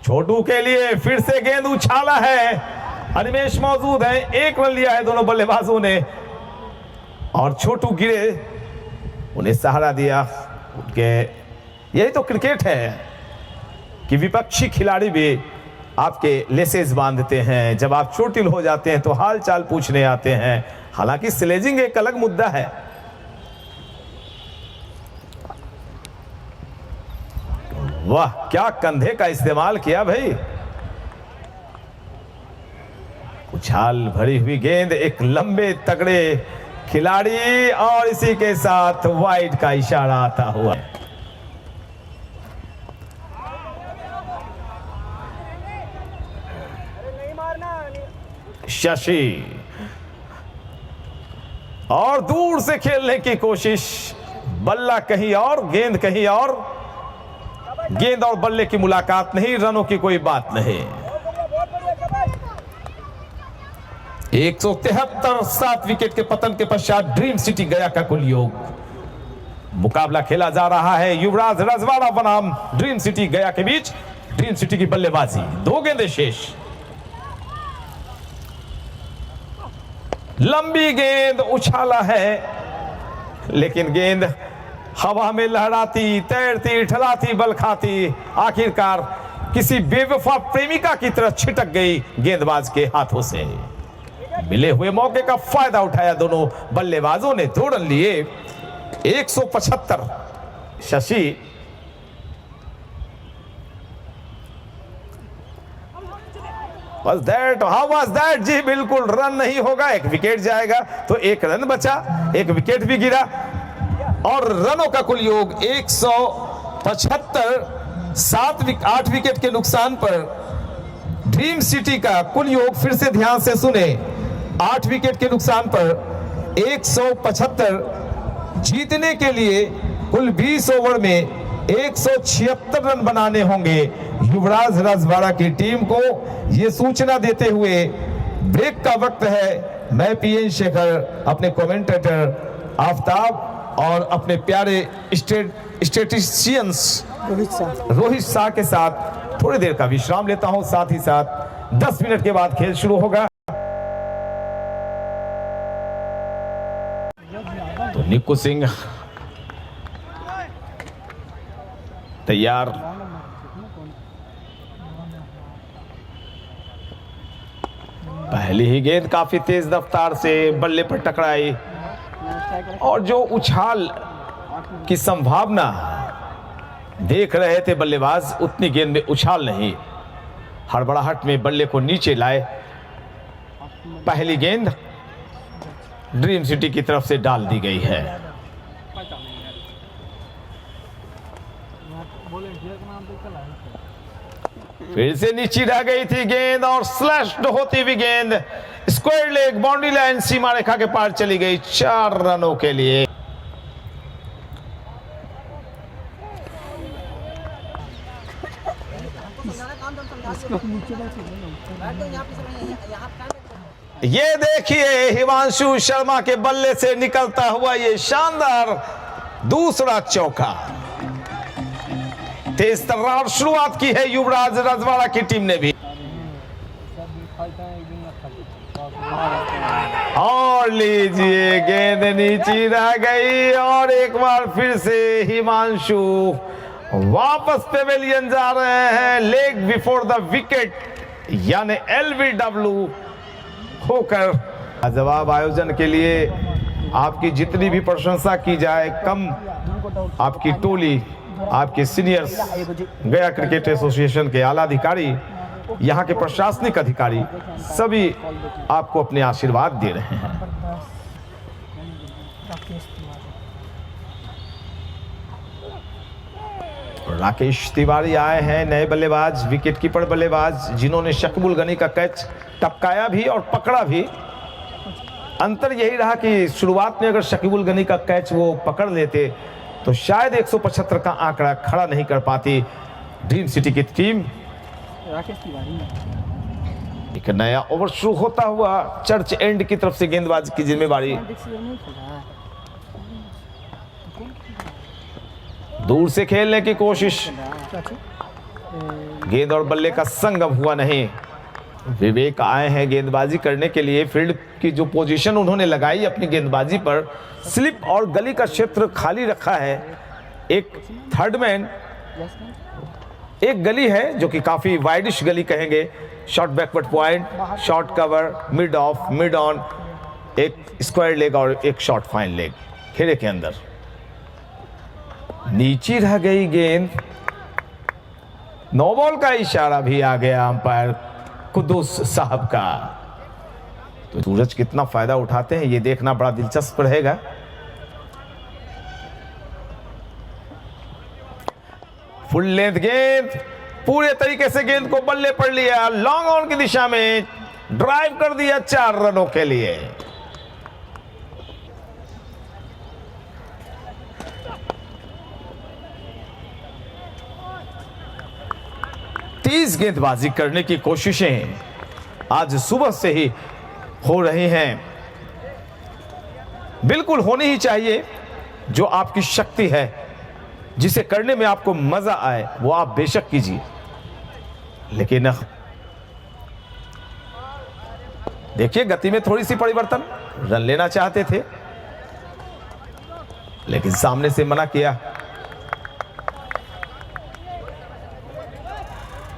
छोटू के लिए फिर से गेंद उछाला है, अनिमेश मौजूद है, एक रन लिया है दोनों बल्लेबाजों ने, और छोटू गिरे, उन्हें सहारा दिया उनके। यही तो क्रिकेट है कि विपक्षी खिलाड़ी भी आपके लेसेस बांधते हैं, जब आप चोटिल हो जाते हैं तो हाल चाल पूछने आते हैं। हालांकि स्लेजिंग एक अलग मुद्दा है। वाह, क्या कंधे का इस्तेमाल किया भाई। उछाल भरी हुई गेंद, एक लंबे तगड़े खिलाड़ी, और इसी के साथ वाइड का इशारा आता हुआ। शशि और दूर से खेलने की कोशिश, बल्ला कहीं और, गेंद कहीं और, गेंद और बल्ले की मुलाकात नहीं, रनों की कोई बात नहीं। 173 7 विकेट के पतन के पश्चात ड्रीम सिटी गया का कुल योग। मुकाबला खेला जा रहा है युवराज रजवाड़ा बनाम ड्रीम सिटी गया के बीच। ड्रीम सिटी की बल्लेबाजी, 2 गेंदें शेष। लंबी गेंद उछाला है, लेकिन गेंद हवा में लहराती, तैरती, ठलाती, बल खाती, आखिरकार किसी बेवफा प्रेमिका की तरह छिटक गई गेंदबाज के हाथों से। मिले हुए मौके का फायदा उठाया दोनों बल्लेबाजों ने, 2 रन लिए। 175। Shashi Was that? How was that? जी बिल्कुल रन नहीं होगा, एक विकेट जाएगा, तो 1 रन बचा, 1 विकेट भी गिरा, और रनों का कुल योग 175। 8 विकेट के नुकसान पर ड्रीम सिटी का कुल योग, फिर से ध्यान से सुने, 8 विकेट के नुकसान पर 175। जीतने के लिए कुल 20 ओवर में 176 रन बनाने होंगे युवराज रजवाड़ा की टीम को। यह सूचना देते हुए ब्रेक का वक्त है। मैं PN शेखर अपने कमेंटेटर आफ्ताब और अपने प्यारे स्टेटिस्टिशियंस रोहित शाह के साथ थोड़ी देर का विश्राम लेता हूं। साथ ही साथ 10 मिनट के बाद खेल शुरू होगा। तो निक्कू सिंह तैयार, पहली ही गेंद काफी तेज रफ्तार से बल्ले पर टकराई, और जो उछाल की संभावना देख रहे थे बल्लेबाज, उतनी गेंद में उछाल नहीं, हड़बड़ाहट में बल्ले को नीचे लाए। पहली गेंद ड्रीम सिटी की तरफ से डाल दी गई है। फिर से नीचे रह गई थी गेंद, और स्लैश्ड होती हुई गेंद स्क्वायर लेग, बाउंड्री लाइन, सीमा रेखा के पार चली गई 4 रनों के लिए। ये देखिए हिमांशु शर्मा के बल्ले से निकलता हुआ ये शानदार दूसरा चौका। तेज तर्रार शुरुआत की है युवराज रजवाड़ा की टीम ने भी, और लीजिए गेंद नीचे रह गई, और एक बार फिर से हिमांशु वापस पेवेलियन जा रहे हैं। लेग बिफोर द विकेट यानी LBW होकर जवाब आयोजन के लिए आपकी जितनी भी प्रशंसा की जाए कम। आपकी टोली, आपके सीनियर्स, गया क्रिकेट एसोसिएशन के आला अधिकारी, यहाँ के प्रशासनिक अधिकारी सभी आपको अपने आशीर्वाद दे रहे हैं। राकेश तिवारी आए हैं, नए बल्लेबाज, विकेटकीपर बल्लेबाज, जिन्होंने शकीबुल गनी का कैच टपकाया भी और पकड़ा भी। अंतर यही रहा कि शुरुआत में अगर शकीबुल गनी का कैच वो पकड़ लेते तो शायद 175 का आंकड़ा खड़ा नहीं कर पाती ड्रीम सिटी की टीम। राकेश तिवारी एक नया ओवर शुरू होता हुआ चर्च एंड की तरफ से गेंदबाज की जिम्मेवारी। दूर से खेलने की कोशिश, गेंद और बल्ले का संगम हुआ नहीं। विवेक आए हैं गेंदबाजी करने के लिए। फील्ड की जो पोजीशन उन्होंने लगाई अपनी गेंदबाजी पर, स्लिप और गली का क्षेत्र खाली रखा है। एक थर्ड मैन, एक गली है जो कि काफी वाइडिश गली कहेंगे। Short backward point, short cover, mid of, mid on, एक स्क्वायर लेग और एक शॉर्ट फाइन लेग घेरे के अंदर। नीचे रह गई गेंद, नो बॉल का इशारा भी आ गया अंपायर कुद्दूस साहब का। तो सूरज कितना फायदा उठाते हैं ये देखना बड़ा दिलचस्प रहेगा। फुल लेंथ गेंद, पूरे तरीके से गेंद को बल्ले पर लिया, लॉन्ग ऑन की दिशा में ड्राइव कर दिया 4 रनों के लिए। तेज गेंदबाजी करने की कोशिशें आज सुबह से ही हो रही हैं। बिल्कुल होनी ही चाहिए। जो आपकी शक्ति है, जिसे करने में आपको मजा आए, वो आप बेशक कीजिए। लेकिन देखिए गति में थोड़ी सी परिवर्तन, रन लेना चाहते थे लेकिन सामने से मना किया।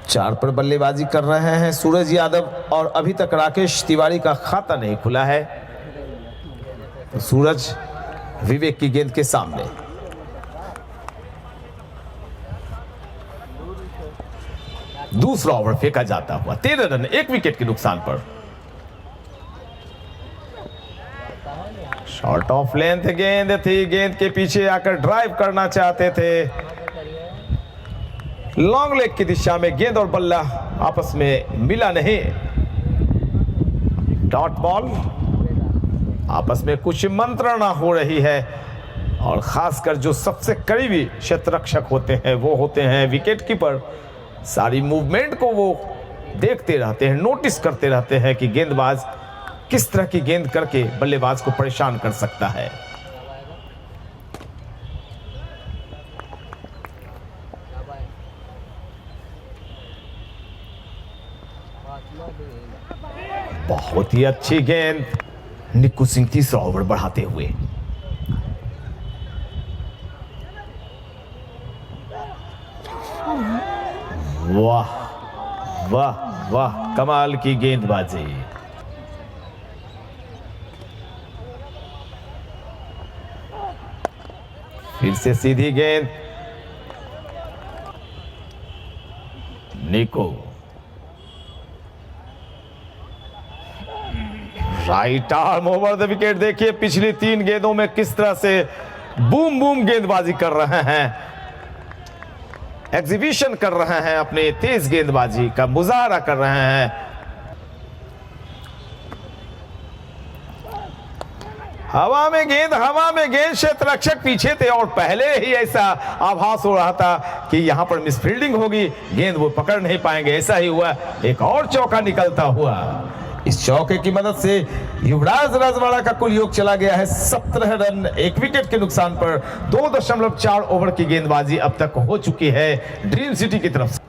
4 पर बल्लेबाजी कर रहे हैं सूरज यादव और अभी तक राकेश तिवारी का खाता नहीं खुला है। तो सूरज विवेक की गेंद के सामने। दूसरा ओवर फेंका जाता हुआ 13 रन 1 विकेट के नुकसान पर। शॉर्ट ऑफ लेंथ गेंद थी, गेंद के पीछे आकर ड्राइव करना चाहते थे। लॉन्ग लेग की दिशा में गेंद और बल्ला आपस में मिला नहीं। डॉट बॉल, आपस में कुछ मंत्रणा हो रही है और खासकर जो सबसे करीबी क्षेत्ररक्षक होते हैं वो होते हैं विकेट कीपर। सारी मूवमेंट को वो देखते रहते हैं, नोटिस करते रहते हैं कि गेंदबाज किस तरह की गेंद करके बल्लेबाज को परेशान कर सकता है। बहुत ही अच्छी गेंद, निक्कू सिंह तीसरा ओवर बढ़ाते हुए। वाह वाह वाह, कमाल की गेंदबाजी। फिर से सीधी गेंद, निको right arm over the wicket. देखिए पिछली 3 गेंदों में किस तरह से बूम बूम गेंदबाजी कर रहे हैं, एग्जीबिशन कर रहे हैं, अपने तेज गेंदबाजी का मुजाहरा कर रहे हैं। हवा में गेंद, क्षेत्ररक्षक पीछे थे और पहले ही ऐसा आभास हो रहा था कि यहां पर मिसफील्डिंग होगी, गेंद वो पकड़ नहीं पाएंगे। ऐसा ही हुआ, एक और चौका निकलता हुआ। इस चौके की मदद से युवराज राजवाड़ा का कुल योग चला गया है 17 रन 1 विकेट के नुकसान पर। 2.4 ओवर की गेंदबाजी अब तक हो चुकी है ड्रीम सिटी की तरफ से।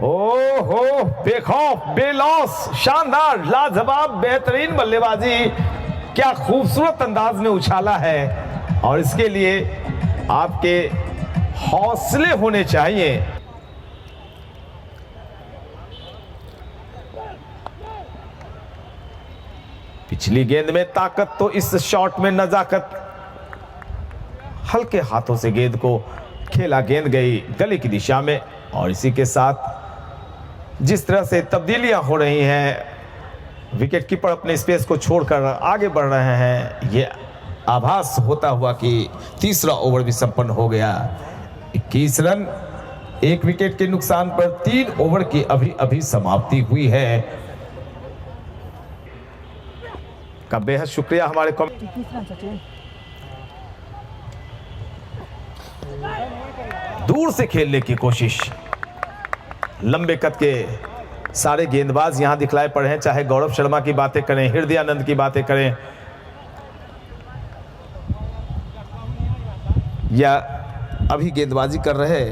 ओहो, बेखौफ, बेलॉस, शानदार, लाजवाब, बेहतरीन बल्लेबाजी। क्या खूबसूरत अंदाज में उछाला है और इसके लिए आपके हौसले होने चाहिए। पिछली गेंद में ताकत तो इस शॉट में नजाकत। हल्के हाथों से गेंद को खेला, गेंद गई गले की दिशा में। और इसी के साथ जिस तरह से तब्दीलियां हो रही हैं, विकेट कीपर अपने स्पेस को छोड़कर आगे बढ़ रहे हैं, ये आभास होता हुआ कि तीसरा ओवर भी संपन्न हो गया। 21 रन, 1 विकेट के नुकसान पर 3 ओवर की अभी समाप्ति हुई है। का बेहद शुक्रिया हमारे दूर से खेलने की कोशिश। लंबे कद के सारे गेंदबाज यहां दिखलाए पड़े हैं, चाहे गौरव शर्मा की बातें करें, हृदयानंद की बातें करें या अभी गेंदबाजी कर रहे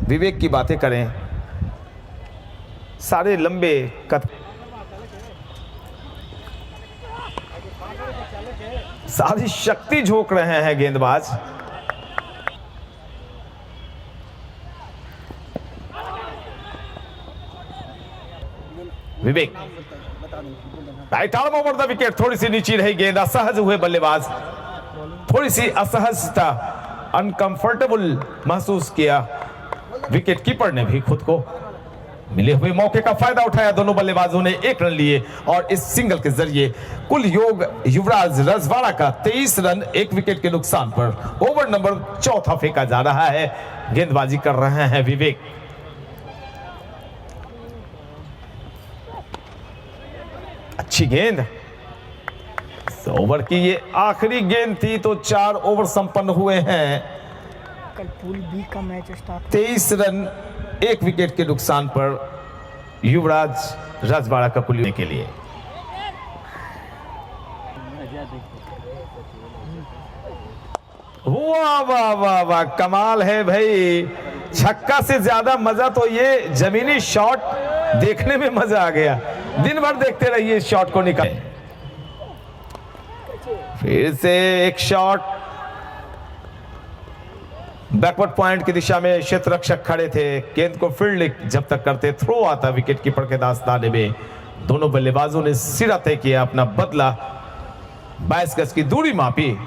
विवेक की बातें करें, सारे लंबे कद, सारी शक्ति झोंक रहे हैं गेंदबाज। Vivek right arm over the wicket, थोड़ी सी नीचे रही गेंद, असहज हुए बल्लेबाज, थोड़ी सी असहजता, अनकंफर्टेबल महसूस किया। विकेट कीपर ने भी खुद को मिले हुए मौके का फायदा उठाया। दोनों बल्लेबाजों ने 1 रन लिए और इस सिंगल के जरिए कुल योग युवराज रजवाड़ा का 23 रन 1 विकेट के नुकसान पर। ओवर नंबर 4 फेंका जा रहा है, गेंदबाजी कर रहे हैं विवेक। अच्छी गेंद, इस ओवर की ये आखिरी गेंद थी, तो 4 ओवर संपन्न हुए हैं। कल पूल बी का मैच स्टार्ट। 23 रन 1 विकेट के नुकसान पर युवराज रजवाड़ा का कुल के लिए। वाह वाह वाह वाह, कमाल है भाई। छक्का से ज्यादा मजा तो ये जमीनी शॉट देखने में मजा आ गया। दिन भर देखते रहिए इस शॉट को। निकाल फिर से एक शॉट, बैकवर्ड पॉइंट की दिशा में क्षेत्र रक्षक खड़े थे, गेंद को फील्ड जब तक करते थ्रो आता विकेट कीपर के दास्ताने में। दोनों बल्लेबाजों ने सिरा तय किया, अपना बदला, 22 गज की दूरी मापी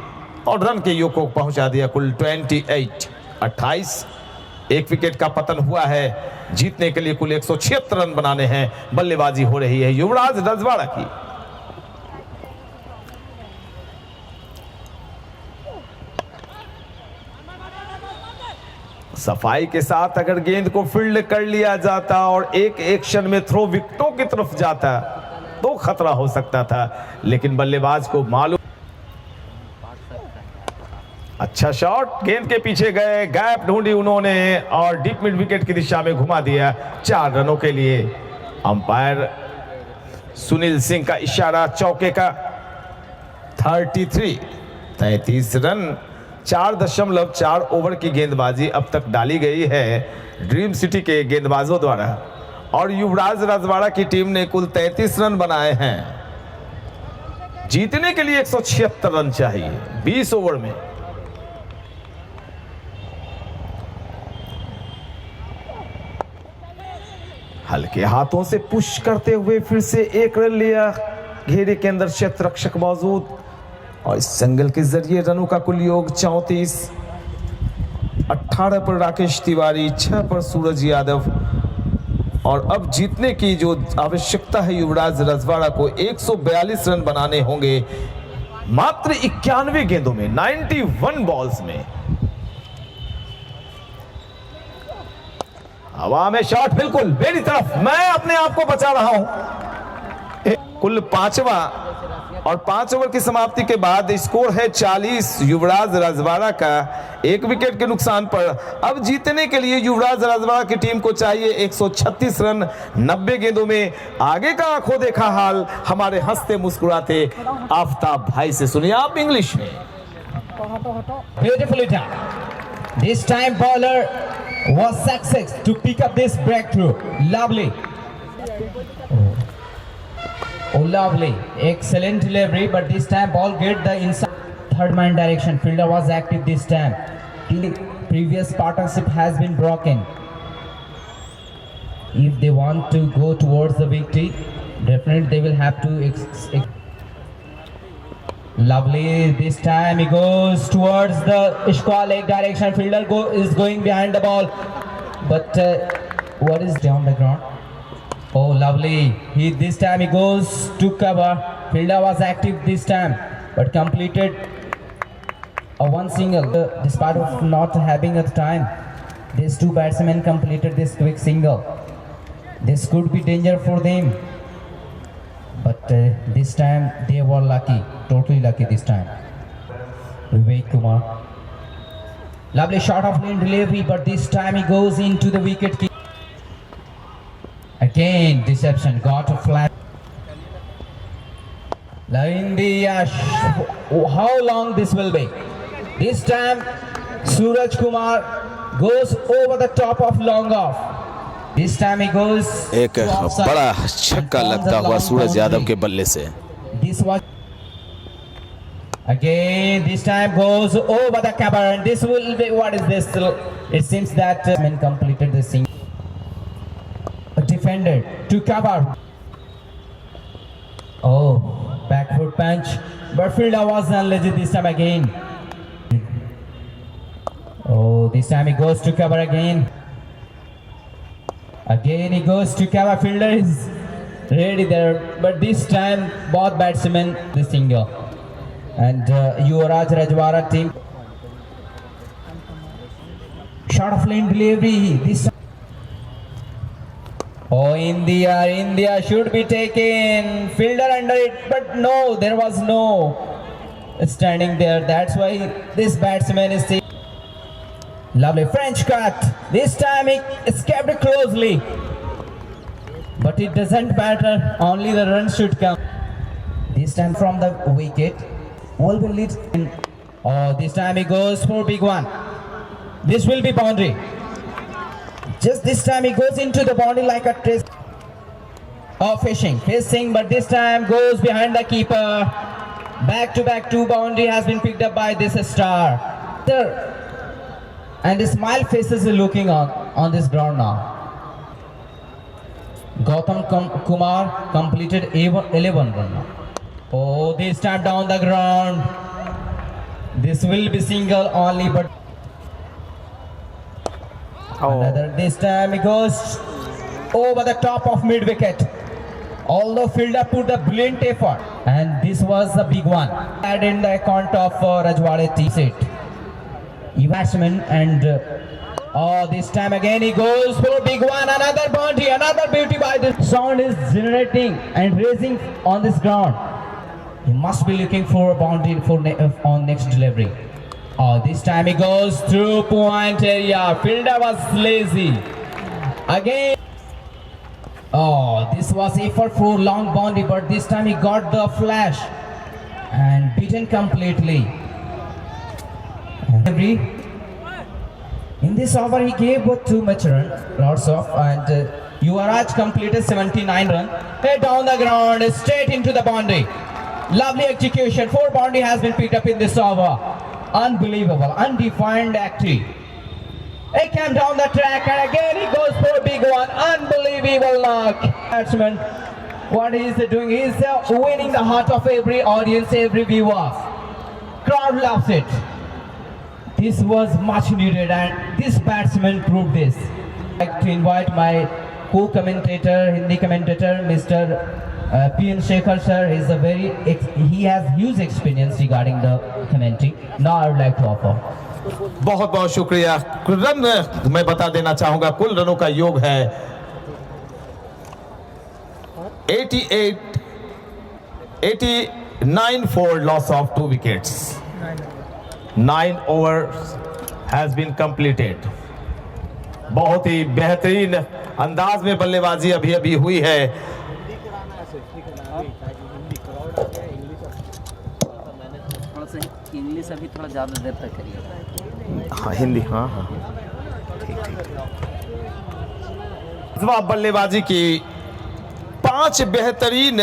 और रन के योग को पहुंचा दिया। कुल 28 1 विकेट का पतन हुआ है। जीतने के लिए कुल 176 रन बनाने हैं। बल्लेबाजी हो रही है युवराज रजवाड़ा की। सफाई के साथ अगर गेंद को फील्ड कर लिया जाता और एक एक्शन में थ्रो विकेटों की तरफ जाता तो खतरा हो सकता था, लेकिन बल्लेबाज को मालूम। अच्छा शॉट, गेंद के पीछे गए, गैप ढूंढी उन्होंने और डीप मिड विकेट की दिशा में घुमा दिया 4 रनों के लिए। अंपायर सुनील सिंह का इशारा चौके का। 33 रन 4.4 ओवर की गेंदबाजी अब तक डाली गई है ड्रीम सिटी के गेंदबाजों द्वारा और युवराज रजवाड़ा की टीम ने कुल 33 रन बनाए हैं। जीतने के लिए 176 रन चाहिए 20 ओवर में। हल्के हाथों से पुश करते हुए फिर से 1 रन लिया। घेरे के अंदर क्षेत्र रक्षक मौजूद और इस सिंगल के जरिए रनों का कुल योग 34। 18 पर राकेश तिवारी, 6 पर सूरज यादव और अब जीतने की जो आवश्यकता है युवराज रजवाड़ा को 142 रन बनाने होंगे मात्र 91 गेंदों में, 91 बॉल्स में। हवा में शॉट बिल्कुल मेरी तरफ, मैं अपने आप को बचा रहा हूं। कुल 5वां और 5 ओवर की समाप्ति के बाद स्कोर है 40 युवराज रजवाड़ा का 1 विकेट के नुकसान पर। अब जीतने के लिए युवराज रजवाड़ा की टीम को चाहिए 136 रन 90 गेंदों में। आगे का आंखों देखा हाल हमारे हंसते मुस्कुराते आफ्ताब भाई से सुनिए आप इंग्लिश में। Beautifully done. This time bowler was success to pick up this breakthrough. Lovely. Oh, lovely. Excellent delivery, but this time ball get the inside third man direction. Fielder was active this time. The previous partnership has been broken. If they want to go towards the victory, definitely they will have to Lovely. This time he goes towards the square leg direction. Fielder is going behind the ball. But what is down the ground? Oh, lovely. This time he goes to cover. Fielder was active this time, but completed a one single. Despite of not having a time, these two batsmen completed this quick single. This could be danger for them. But this time they were lucky, totally lucky this time. Vivek Kumar. Lovely shot of lane delivery, but this time he goes into the wicket. Again, deception, got a flat. India, how long this will be? This time Suraj Kumar goes over the top of long off. This time he goes एक बड़ा छक्का लगता हुआ सूरज यादव के बल्ले से। This was again. This time goes over the cover, and this will be what is this? It seems that man completed the single. Defended to cover. Oh, back foot punch, but fielder was unlegit this time again. Oh, this time he goes to cover again. Again he goes to cover. Fielder is ready there, but this time both batsmen the single. And Yuvraj Rajwara team. Shot of lane delivery. This. Oh, India should be taken. Fielder under it, but no, there was no standing there. That's why this batsman is taking. Lovely French cut. This time he escaped closely, but it doesn't matter. Only the run should come. This time from the wicket, will be lead. Oh, this time he goes for big one. This will be boundary. Just this time he goes into the boundary like a trace. Oh, facing, but this time goes behind the keeper. Back to back, two boundary has been picked up by this star. And the smile faces are looking on this ground now. Gautam Kumar completed 11 run. Oh, this time down the ground. This will be single only, but another. This time he goes over the top of mid wicket. Although fielder put a brilliant effort, and this was a big one. Add in the account of Rajwade team set. Batsman and this time again he goes for big one. Another boundary, another beauty by the sound is generating and raising on this ground. He must be looking for a boundary for on next delivery. This time he goes through point area. Fielder was lazy. Again. This was effort for long boundary, but this time he got the flash and beaten completely. In this over he gave both too much run, lots of, and Yuvraj completed 79 run. Head down the ground, straight into the boundary. Lovely execution. 4 boundary has been picked up in this over. Unbelievable, undefined acting. He came down the track and again he goes for a big one. Unbelievable knock. Batsman, what he is doing, he is winning the heart of every audience, every viewer. Crowd loves it. This was much needed, and this batsman proved this. I'd like to invite my co-commentator, Hindi commentator, Mr. P.N. Shekhar sir. He has huge experience regarding the commenting. Now I would like to offer. बहुत बहुत शुक्रिया। Run मैं बता देना चाहूंगा, कुल रनों का योग है 89 for loss of 2 wickets. 9 overs has been completed. बहुत ही बेहतरीन अंदाज में बल्लेबाजी अभी हुई है। इंग्लिश अभी थोड़ा ज़्यादा देर तक करिए। हाँ, हिंदी, हाँ ठीक। जवाब बल्लेबाजी की 5 बेहतरीन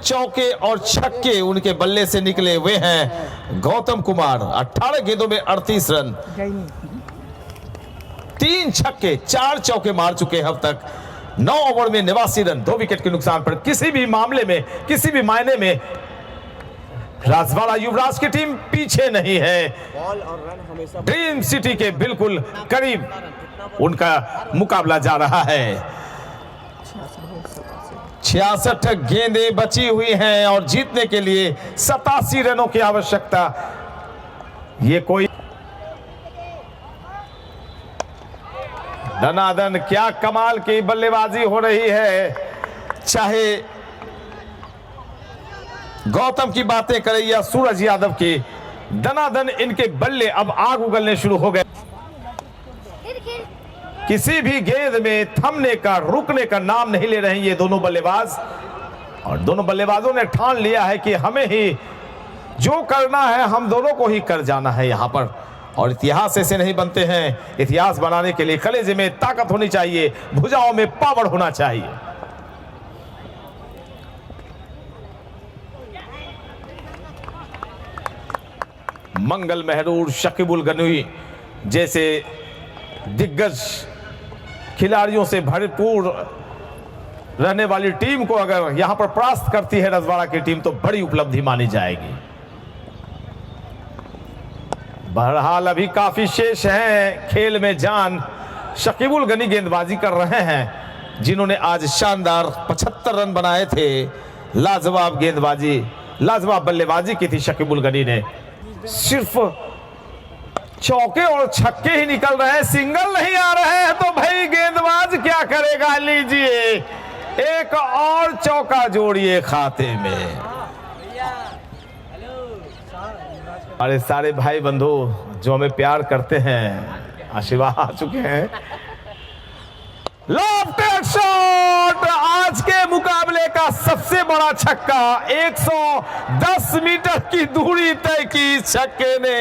चौके और छक्के उनके बल्ले से निकले हुए हैं। गौतम कुमार 18 गेंदों में 38 रन, 3 छक्के 4 चौके मार चुके हैं अब तक। 9 ओवर में 89 रन, 2 विकेट के नुकसान पर किसी भी मामले में, किसी भी मायने में राजवाड़ा युवराज की टीम पीछे नहीं है, ड्रीम सिटी के बिल्कुल करीब उनका मुकाबला जा रहा है। 66 गेंदें बची हुई हैं और जीतने के लिए 87 रनों की आवश्यकता। ये कोई दनादन क्या कमाल की बल्लेबाजी हो रही है। चाहे गौतम की बातें करें या सूरज यादव की, दनादन इनके बल्ले अब आग उगलने शुरू हो गए। किसी भी गेंद में थमने का, रुकने का नाम नहीं ले रहे हैं ये दोनों बल्लेबाज। और दोनों बल्लेबाजों ने ठान लिया है कि हमें ही जो करना है हम दोनों को ही कर जाना है यहां पर। और इतिहास ऐसे नहीं बनते हैं, इतिहास बनाने के लिए कलेजे में ताकत होनी चाहिए, भुजाओं में पावर होना चाहिए। मंगल महरूर, शकीबुल गनवी जैसे दिग्गज खिलाड़ियों से भरपूर रहने वाली टीम को अगर यहां पर परास्त करती है रजवाड़ा की टीम तो बड़ी उपलब्धि मानी जाएगी। बहरहाल अभी काफी शेष हैं खेल में जान। शकीबुल गनी गेंदबाजी कर रहे हैं, जिन्होंने आज शानदार 75 रन बनाए थे। लाजवाब गेंदबाजी, लाजवाब बल्लेबाजी की थी शकीबुल गनी ने। सिर्फ चौके और छक्के ही निकल रहे हैं, सिंगल नहीं आ रहे हैं तो भाई गेंदबाज क्या करेगा। लीजिए एक और चौका जोड़िए खाते में। अरे सारे भाई बंधु जो हमें प्यार करते हैं, आशीर्वाद आ चुके हैं। लॉफ्टेड शॉट, आज के मुकाबले का सबसे बड़ा छक्का। 110 मीटर की दूरी तय की इस छक्के ने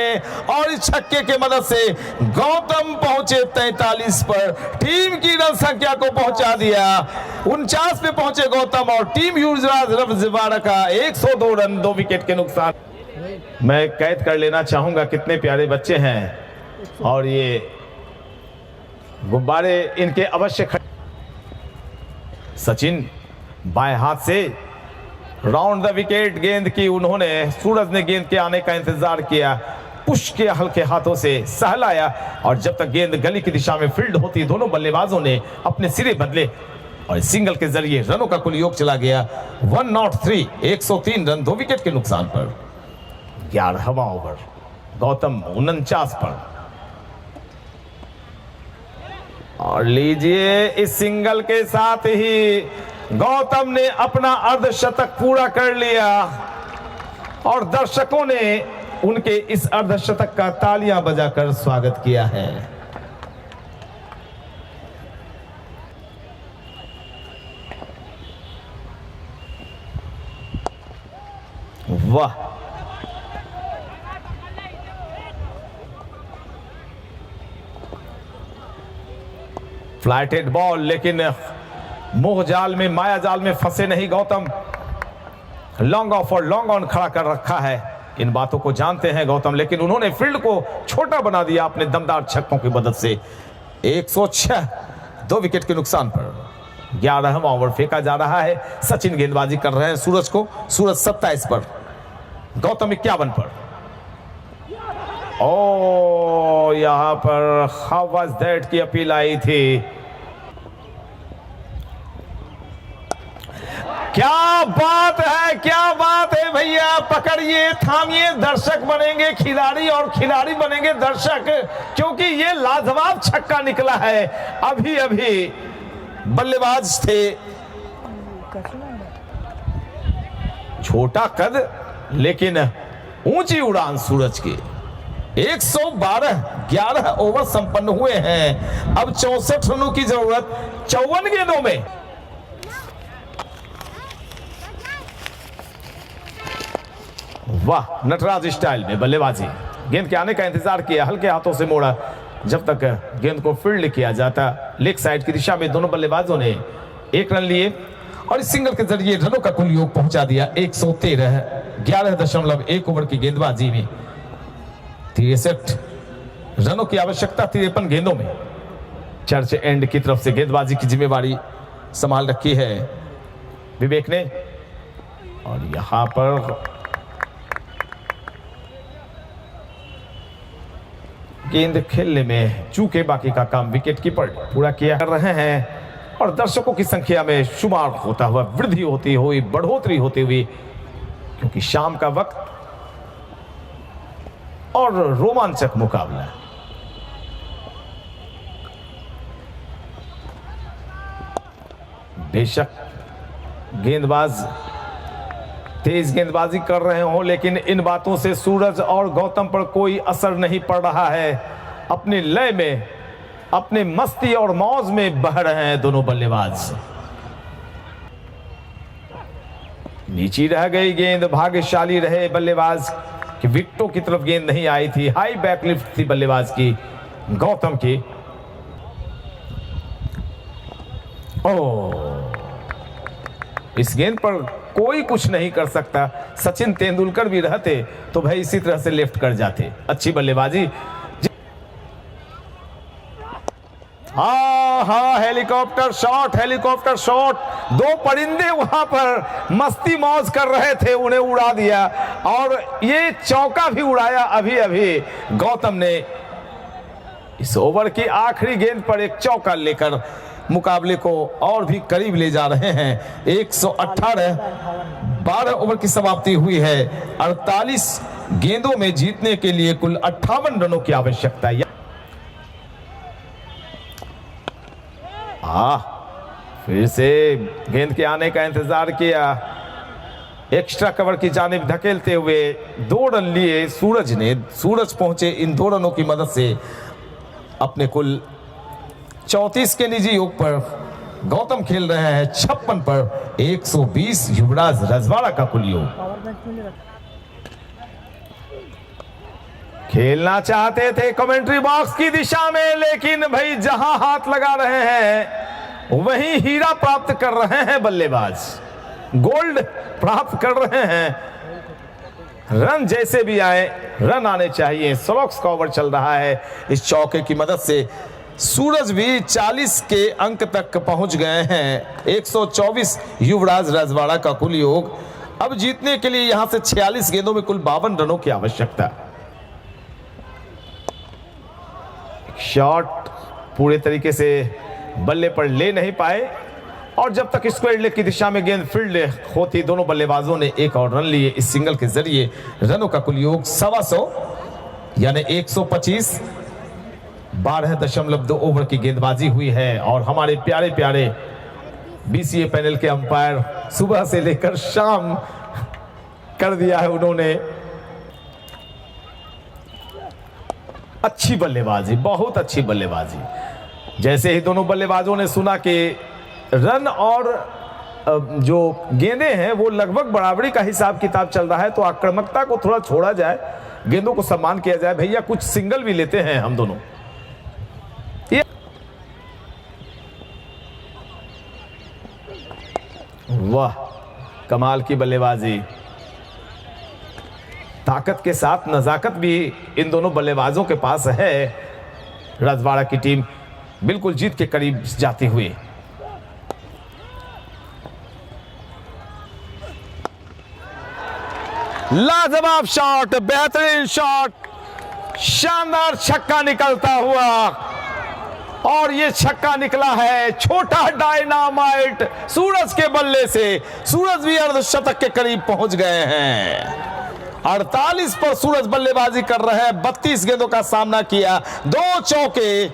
और इस छक्के के मदद से गौतम पहुंचे 43 पर, टीम की रन संख्या को पहुंचा दिया। 49 पे पहुंचे गौतम और टीम युवराज रजवाड़ा का 102 रन 2 विकेट के नुकसान। मैं कैद कर लेना चाहूंगा कितने प्यारे बच्चे हैं और ये गुब्बारे इनके अवश्य। सचिन बाएं हाथ से राउंड द विकेट गेंद की उन्होंने, सूरज ने गेंद के आने का इंतजार किया, पुश किया हल्के हाथों से, सहलाया और जब तक गेंद गली की दिशा में फील्ड होती दोनों बल्लेबाजों ने अपने सिरे बदले और सिंगल के जरिए रनों का कुल योग चला गया 103, 103 रन 2 विकेट के नुकसान पर। 11वां ओवर, गौतम 49 पर। और लीजिए इस सिंगल के साथ ही गौतम ने अपना अर्धशतक पूरा कर लिया और दर्शकों ने उनके इस अर्धशतक का तालियां बजाकर स्वागत किया है। वाह, फ्लाइटेड बॉल, लेकिन मोह जाल में, माया जाल में फंसे नहीं गौतम। लॉन्ग ऑफ और लॉन्ग ऑन खड़ा कर रखा है। इन बातों को जानते हैं गौतम, लेकिन उन्होंने फील्ड को छोटा बना दिया अपने दमदार छक्कों की मदद से। 106 2 विकेट के नुकसान पर 11वां ओवर फेंका जा रहा है। सचिन गेंदबाजी कर रहे हैं सूरज को, सूरज 27 पर, गौतम 51 पर। ओ यहां पर हाउ वाज दैट की अपील आई थी। क्या बात है, क्या बात है भैया, पकड़िए, थामिए, दर्शक बनेंगे खिलाड़ी और खिलाड़ी बनेंगे दर्शक, क्योंकि ये लाजवाब छक्का निकला है। अभी अभी बल्लेबाज थे, छोटा कद लेकिन ऊंची उड़ान सूरज की। 112 11 ओवर संपन्न हुए हैं। अब 64 रनों की जरूरत 54 गेंदों में। वाह, नटराज स्टाइल में बल्लेबाजी, गेंद के आने का इंतजार किया, हल्के हाथों से मोड़ा जब तक गेंद को फील्ड किया जाता। लेग साइड की दिशा में दोनों बल्लेबाजों ने 1 रन लिए और इस सिंगल के जरिए रनों का कुल योग पहुंचा दिया 113। 11.1 ओवर की गेंदबाजी में 63 रनों की आवश्यकता 53 गेंदों में। चर्च एंड की तरफ से गेंदबाजी की जिम्मेवारी संभाल रखी है विवेक ने। और यहां पर गेंद खेलने में चूके बाकी का काम विकेट कीपर पूरा किया कर रहे हैं और दर्शकों की संख्या में शुमार होता हुआ वृद्धि होती हुई बढ़ोतरी होती हुई, क्योंकि शाम का वक्त और रोमांचक मुकाबला। बेशक गेंदबाज तेज गेंदबाजी कर रहे हो, लेकिन इन बातों से सूरज और गौतम पर कोई असर नहीं पड़ रहा है। अपनी लय में, अपने मस्ती और मौज में बह रहे हैं दोनों बल्लेबाज। नीचे रह गई गेंद, भाग्यशाली रहे बल्लेबाज कि विकेटों की तरफ गेंद नहीं आई थी। हाई बैकलिफ्ट थी बल्लेबाज की, गौतम की। इस गेंद पर कोई कुछ नहीं कर सकता। सचिन तेंदुलकर भी रहते तो भाई इसी तरह से लेफ्ट कर जाते। अच्छी बल्लेबाजी। हाँ, हेलीकॉप्टर शॉट, हेलीकॉप्टर शॉट। दो परिंदे वहां पर मस्ती मौज कर रहे थे, उन्हें उड़ा दिया और ये चौका भी उड़ाया अभी अभी गौतम ने। इस ओवर की आखिरी गेंद पर एक चौका लेकर मुकाबले को और भी करीब ले जा रहे हैं। 118 12 ओवर की समाप्ति हुई है। 48 गेंदों में जीतने के लिए कुल 58 रनों की आवश्यकता है। फिर से गेंद के आने का इंतजार किया, एक्स्ट्रा कवर की जानिब धकेलते हुए 2 रन लिए सूरज ने। सूरज पहुंचे इन 2 रनों की मदद से अपने कुल 34 के निजी योग पर। गौतम खेल रहे हैं 56 पर 120 युवराज रजवाड़ा का कुल योग। खेलना चाहते थे कमेंट्री बॉक्स की दिशा में, लेकिन भाई जहां हाथ लगा रहे हैं वहीं हीरा प्राप्त कर रहे हैं बल्लेबाज, गोल्ड प्राप्त कर रहे हैं। रन जैसे भी आए, रन आने चाहिए। स्लोक्स का ओवर चल रहा है। इस चौके की मदद से सूरज भी 40 के अंक तक पहुंच गए हैं। 124 युवराज रजवाड़ा का कुल योग। अब जीतने के लिए यहां से 46 गेंदों में कुल 52 रनों की आवश्यकता। शॉट पूरे तरीके से बल्ले पर ले नहीं पाए और जब तक स्क्वायर लेग की दिशा में गेंद फील्ड होती, दोनों बल्लेबाजों ने एक और रन लिए। इस सिंगल के जरिए रनों का कुल योग 125 यानी 125। 12.2 ओवर की गेंदबाजी हुई है और हमारे प्यारे प्यारे बीसीए पैनल के अंपायर सुबह से लेकर शाम कर दिया है उन्होंने। अच्छी बल्लेबाजी, बहुत अच्छी बल्लेबाजी। जैसे ही दोनों बल्लेबाजों ने सुना कि रन और जो गेंदें हैं वो लगभग बराबरी का हिसाब किताब चल रहा है, तो आक्रामकता को थोड़ा छोड़ा जाए, गेंदों को सम्मान किया जाए। भैया कुछ सिंगल भी लेते हैं हम दोनों। वाह, कमाल की बल्लेबाजी। ताकत के साथ नजाकत भी इन दोनों बल्लेबाजों के पास है। रजवाड़ा की टीम बिल्कुल जीत के करीब जाती हुई। लाजवाब शॉट, बेहतरीन शॉट, शानदार छक्का निकलता हुआ और ये छक्का निकला है छोटा डायनामाइट सूरज के बल्ले से। सूरज भी अर्धशतक के करीब पहुंच गए हैं। 48 पर सूरज बल्लेबाजी कर रहे हैं। 32 गेंदों का सामना किया, 2 चौके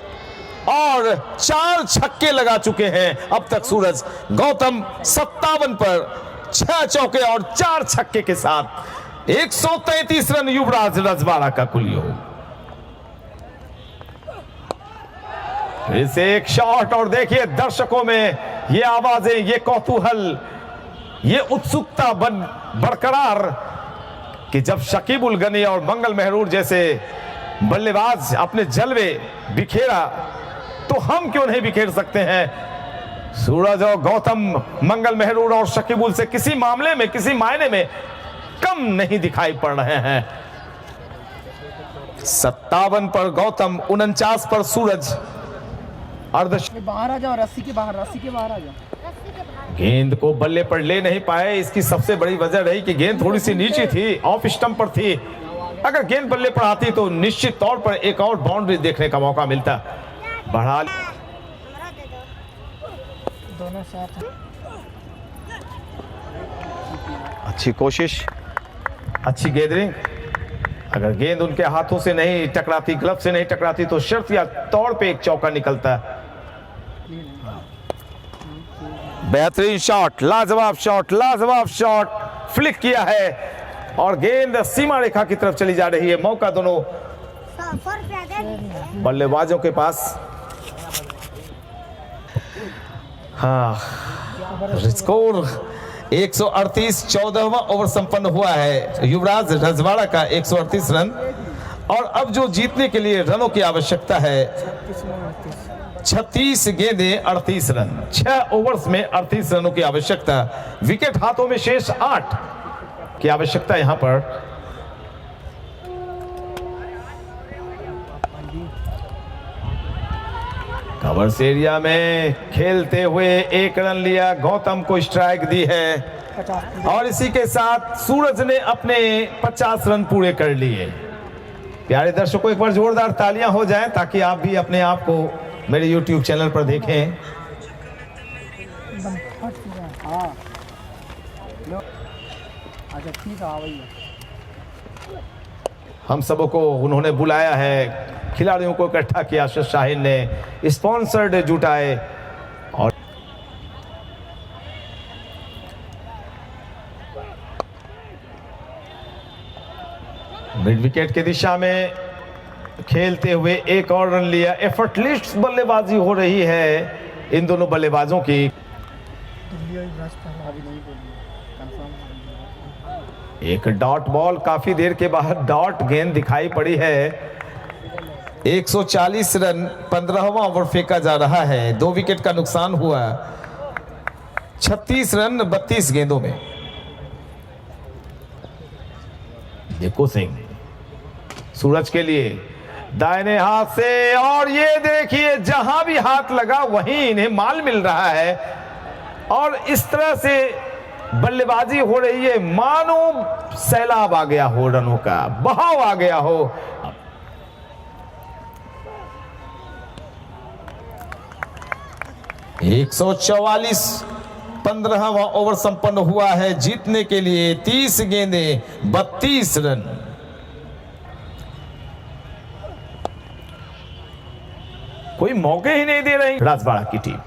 और 4 छक्के लगा चुके हैं अब तक सूरज। गौतम 57 पर 6 चौके और 4 छक्के के साथ 133 रन युवराज रजवाड़ा का कुल योग। फिर से एक शॉट और देखिए दर्शकों में ये आवाजें, ये कौतूहल, ये उत्सुकता बरकरार कि जब शकीब उल गनी और मंगल मेहरूर जैसे बल्लेबाज अपने जलवे बिखेरा तो हम क्यों नहीं बिखेर सकते हैं। सूरज और गौतम, मंगल मेहरूर और शकीब उल से किसी मामले में, किसी मायने में कम नहीं दिखाई पड़ रहे हैं। 57 पर गौतम, 49 पर सूरज। बाहर आ जाओ, रस्सी के बाहर, रस्सी के बाहर आ जाओ। गेंद को बल्ले पर ले नहीं पाए। इसकी सबसे बड़ी वजह रही कि गेंद थोड़ी सी नीचे थी, ऑफ स्टंप पर थी। अगर गेंद बल्ले पर आती तो निश्चित तौर पर एक और बाउंड्री देखने का मौका मिलता। बढ़ा दोनों साथ अच्छी कोशिश, अच्छी गेंदरिंग। अगर गेंद उनके हाथों से नहीं टकराती, ग्लव से नहीं टकराती तो शर्तिया तौर पे एक चौका निकलता। बेहतरीन शॉट, लाजवाब शॉट, लाजवाब शॉट फ्लिक किया है और गेंद सीमा रेखा की तरफ चली जा रही है। मौका दोनों बल्लेबाजों के पास। हाँ, स्कोर 138, 14वां ओवर संपन्न हुआ है। युवराज रजवाड़ा का 138 रन और अब जो जीतने के लिए रनों की आवश्यकता है 36 गेंदें 38 रन, 6 ओवर्स में 38 रनों की आवश्यकता। विकेट हाथों में शेष 8 की आवश्यकता यहां पर। कवर्स एरिया में खेलते हुए 1 रन लिया, गौतम को स्ट्राइक दी है और इसी के साथ सूरज ने अपने 50 रन पूरे कर लिए। प्यारे दर्शकों, एक बार जोरदार तालियां हो जाएं ताकि आप भी अपने आप को मेरे YouTube चैनल पर देखें। अच्छा ठीक है, वही हम सबों को उन्होंने बुलाया है, खिलाड़ियों को इकट्ठा किया आशीष शाहीन ने, स्पॉन्सर्ड जुटाए और मिड विकेट की दिशा में खेलते हुए 1 और रन लिया। एफर्टलेस बल्लेबाजी हो रही है इन दोनों बल्लेबाजों की। एक डॉट बॉल, काफी देर के बाद डॉट गेंद दिखाई पड़ी है। 140 रन 15वां ओवर फेंका जा रहा है। 2 विकेट का नुकसान हुआ। 36 रन 32 गेंदों में। देखो सिंह सूरज के लिए दाहिने हाथ से और ये देखिए जहां भी हाथ लगा वहीं इन्हें माल मिल रहा है और इस तरह से बल्लेबाजी हो रही है मानो सैलाब आ गया हो, रनों का बहाव आ गया हो। 144, 15वां ओवर संपन्न हुआ है। जीतने के लिए 30 गेंदें 32 रन। कोई मौके ही नहीं दे रही राजवाड़ा की टीम।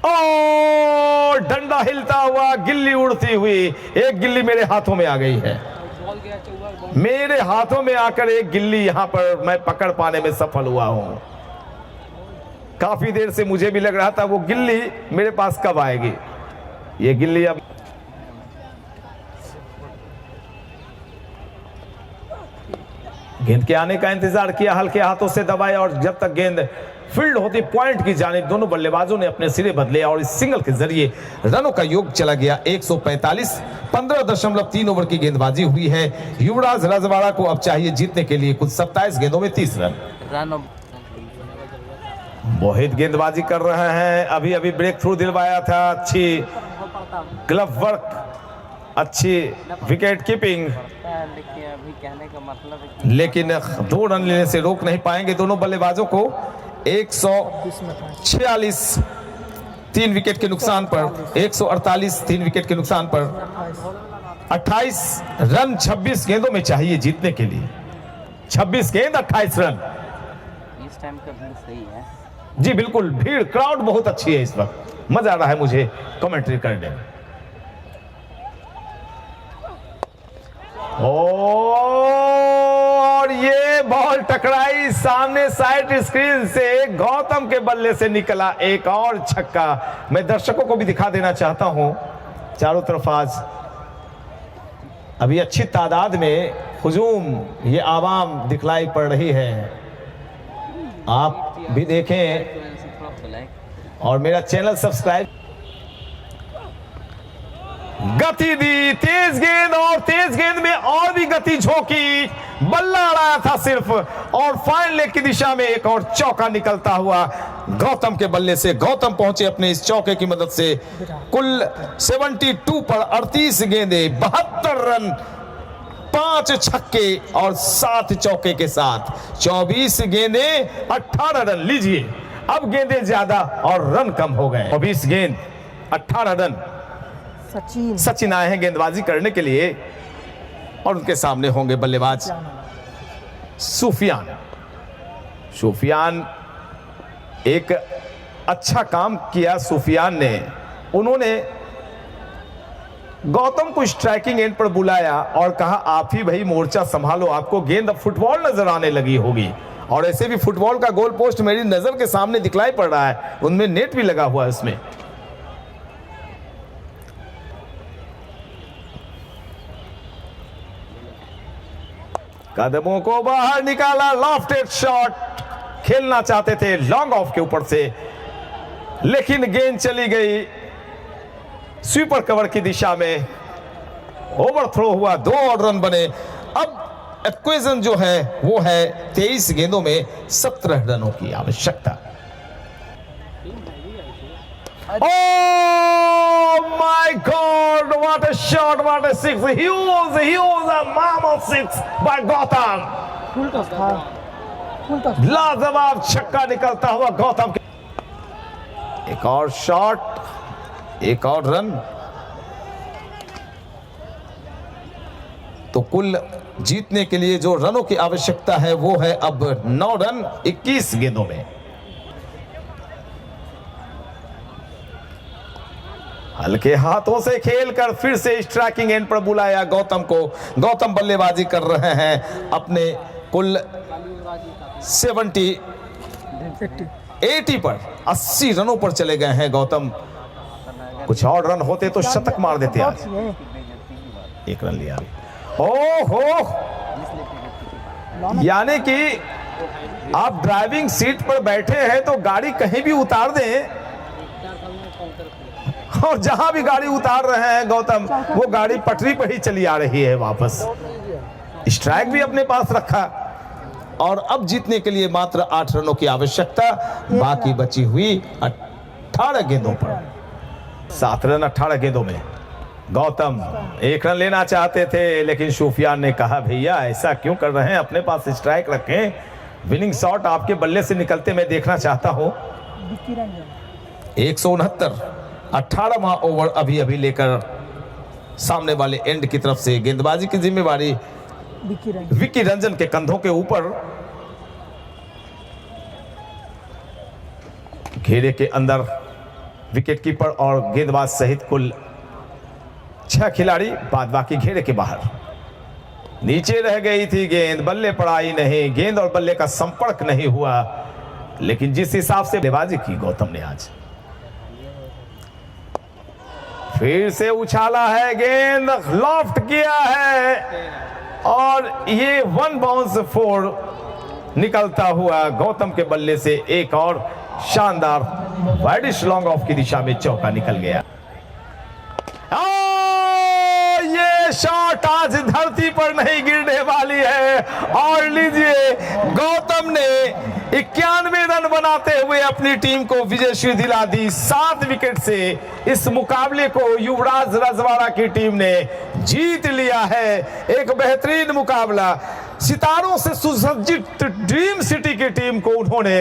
और डंडा हिलता हुआ, गिल्ली उड़ती हुई, एक गिल्ली मेरे हाथों में आ गई है। मेरे हाथों में आकर एक गिल्ली यहां पर मैं पकड़ पाने में सफल हुआ हूं। काफी देर से मुझे भी लग रहा था वो गिल्ली मेरे पास कब आएगी। ये गिल्ली अब गेंद के आने का इंतजार किया, हल्के हाथों से दबाए और जब तक गेंद फील्ड होती पॉइंट की जानिब दोनों बल्लेबाजों ने अपने सिरे बदले और इस सिंगल के जरिए रनों का योग चला गया 145। 15.3 ओवर की गेंदबाजी हुई है। युवराज रजवाड़ा को अब चाहिए जीतने के लिए कुल 27 गेंदों में 30 रन। मोहित गेंदबाजी कर रहे हैं, अभी अभी ब्रेक थ्रू दिलवाया था। अच्छी ग्लव वर्क, अच्छी विकेट कीपिंग, लेकिन 2 रन लेने से रोक नहीं पाएंगे दोनों बल्लेबाजों को। 146 3 विकेट के नुकसान पर, 148 3 विकेट के नुकसान पर 28 रन 26 गेंदों में चाहिए जीतने के लिए। 26 गेंद 28 रन। इस टाइम का भीड़ सही है जी बिल्कुल, भीड़ क्राउड बहुत अच्छी है इस वक्त। मजा आ रहा है मुझे कमेंट्री करने में। और ये बॉल टकराई सामने साइड स्क्रीन से, गौतम के बल्ले से निकला एक और छक्का। मैं दर्शकों को भी दिखा देना चाहता हूं, चारों तरफ आज अभी अच्छी तादाद में हुजूम ये आवाम दिखलाई पड़ रही है। आप भी देखें और मेरा चैनल सब्सक्राइब। गति दी, तेज गेंद और तेज गेंद में और भी गति झोंकी, बल्ला अड़ाया था सिर्फ और फाइन लेग की दिशा में एक और चौका निकलता हुआ गौतम के बल्ले से। गौतम पहुंचे अपने इस चौके की मदद से कुल 72 पर 38 गेंदें 72 रन 5 छक्के और 7 चौके के साथ 24 गेंदे 18 रन। लीजिए, अब गेंदे ज्यादा और रन कम हो गए। 24 गेंद 18 रन। सचिन आए हैं गेंदबाजी करने के लिए और उनके सामने होंगे बल्लेबाज सूफियान। सूफियान, एक अच्छा काम किया सूफियान ने। उन्होंने गौतम को स्ट्राइकिंग एंड पर बुलाया और कहा आप ही भाई मोर्चा संभालो, आपको गेंद अब फुटबॉल नजर आने लगी होगी। और ऐसे भी फुटबॉल का गोल पोस्ट मेरी नजर के सामने दिखलाई पड़ रहा है, उनमें नेट भी लगा हुआ है उसमें। कदमों को बाहर निकाला, लॉफ्टेड शॉट, खेलना चाहते थे लॉन्ग ऑफ के ऊपर से, लेकिन गेंद चली गई स्वीपर कवर की दिशा में, ओवरथ्रो हुआ, 2 और रन बने। अब इक्वेशन जो है वो है 23 गेंदों में 17 रनों की आवश्यकता। Oh my God! What a shot! What a six! Huge a mammoth six by Gautam. लाजवाब छक्का निकलता हुआ गौतम के। एक और शॉट, एक और रन, तो कुल जीतने के लिए जो रनों की आवश्यकता है वो है अब 9 रन 21 गेंदों में। हल्के हाथों से खेलकर फिर से स्ट्राइकिंग एंड पर बुलाया गौतम को। गौतम बल्लेबाजी कर रहे हैं अपने कुल 80 पर 80 रनों पर चले गए हैं गौतम। कुछ और रन होते तो शतक मार देते आज। 1 रन लिया। ओहो, यानी कि आप ड्राइविंग सीट पर बैठे हैं तो गाड़ी कहीं भी उतार दें और जहां भी गाड़ी उतार रहे हैं गौतम, वो गाड़ी पटरी पर ही चली आ रही है वापस। स्ट्राइक भी अपने पास रखा और अब जीतने के लिए मात्र 8 रनों की आवश्यकता, बाकी बची हुई 18 गेंदों पर। 7 रन 18 गेंदों में। गौतम 1 रन लेना चाहते थे, लेकिन सूफियान ने कहा भैया ऐसा क्यों कर रहे हैं, अपने पास स्ट्राइक रखें, विनिंग शॉट आपके बल्ले से निकलते मैं देखना चाहता हूं। 169, 18वां ओवर अभी अभी लेकर सामने वाले एंड की तरफ से गेंदबाजी की जिम्मेवारी विक्की रंजन के कंधों के ऊपर। घेरे के अंदर विकेटकीपर और गेंदबाज सहित कुल 6 खिलाड़ी, बाद बाकी घेरे के बाहर। नीचे रह गई थी गेंद, बल्ले पर आई नहीं, गेंद और बल्ले का संपर्क नहीं हुआ, लेकिन जिस हिसाब से बल्लेबाजी की गौतम ने आज, फिर से उछाला है, गेंद लॉफ्ट किया है और ये 1 बाउंस 4 निकलता हुआ गौतम के बल्ले से एक और शानदार वाइडिश लॉन्ग ऑफ की दिशा में चौका निकल गया। ये शॉट आज धरती पर नहीं गिरने वाली है और लीजिए गौतम ने 91 रन बनाते हुए अपनी टीम को विजयश्री दिला दी। 7 विकेट से इस मुकाबले को युवराज रजवाड़ा की टीम ने जीत लिया है। एक बेहतरीन मुकाबला, सितारों से सुसज्जित ड्रीम सिटी की टीम को उन्होंने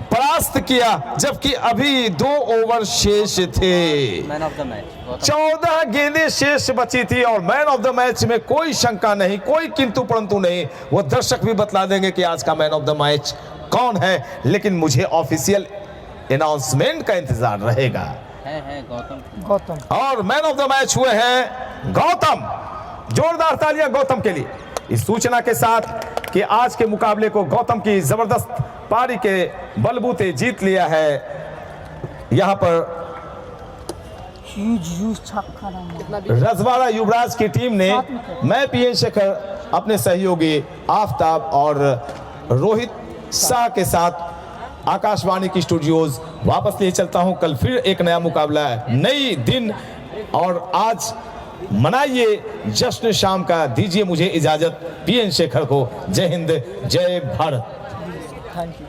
परास्त किया, जबकि अभी 2 ओवर शेष थे। मैन ऑफ द मैच 14 गेंदें शेष बची थी और मैन ऑफ द मैच में कोई शंका नहीं, कोई किंतु परंतु नहीं। वो दर्शक भी बतला देंगे कि आज का मैन ऑफ द मैच कौन है, लेकिन मुझे ऑफिशियल अनाउंसमेंट का इंतजार रहेगा। है गौतम। और मैन ऑफ द मैच हुए हैं गौतम। जोरदार तालियां गौतम के लिए इस सूचना के साथ कि आज के मुकाबले को गौतम की जबरदस्त पारी के बलबूते जीत लिया है। यहां पर रजवाड़ा युवराज की टीम ने, मैं पीएन शेखर अपने सहयोगी आफ्ताब और रोहित शाह के साथ आकाशवाणी की स्टूडियोज वापस ले चलता हूं। कल फिर एक नया मुकाबला है, नई दिन, और आज मनाइए जश्न शाम का। दीजिए मुझे इजाजत, पीएन शेखर को जय हिंद, जय भारत। Thank you.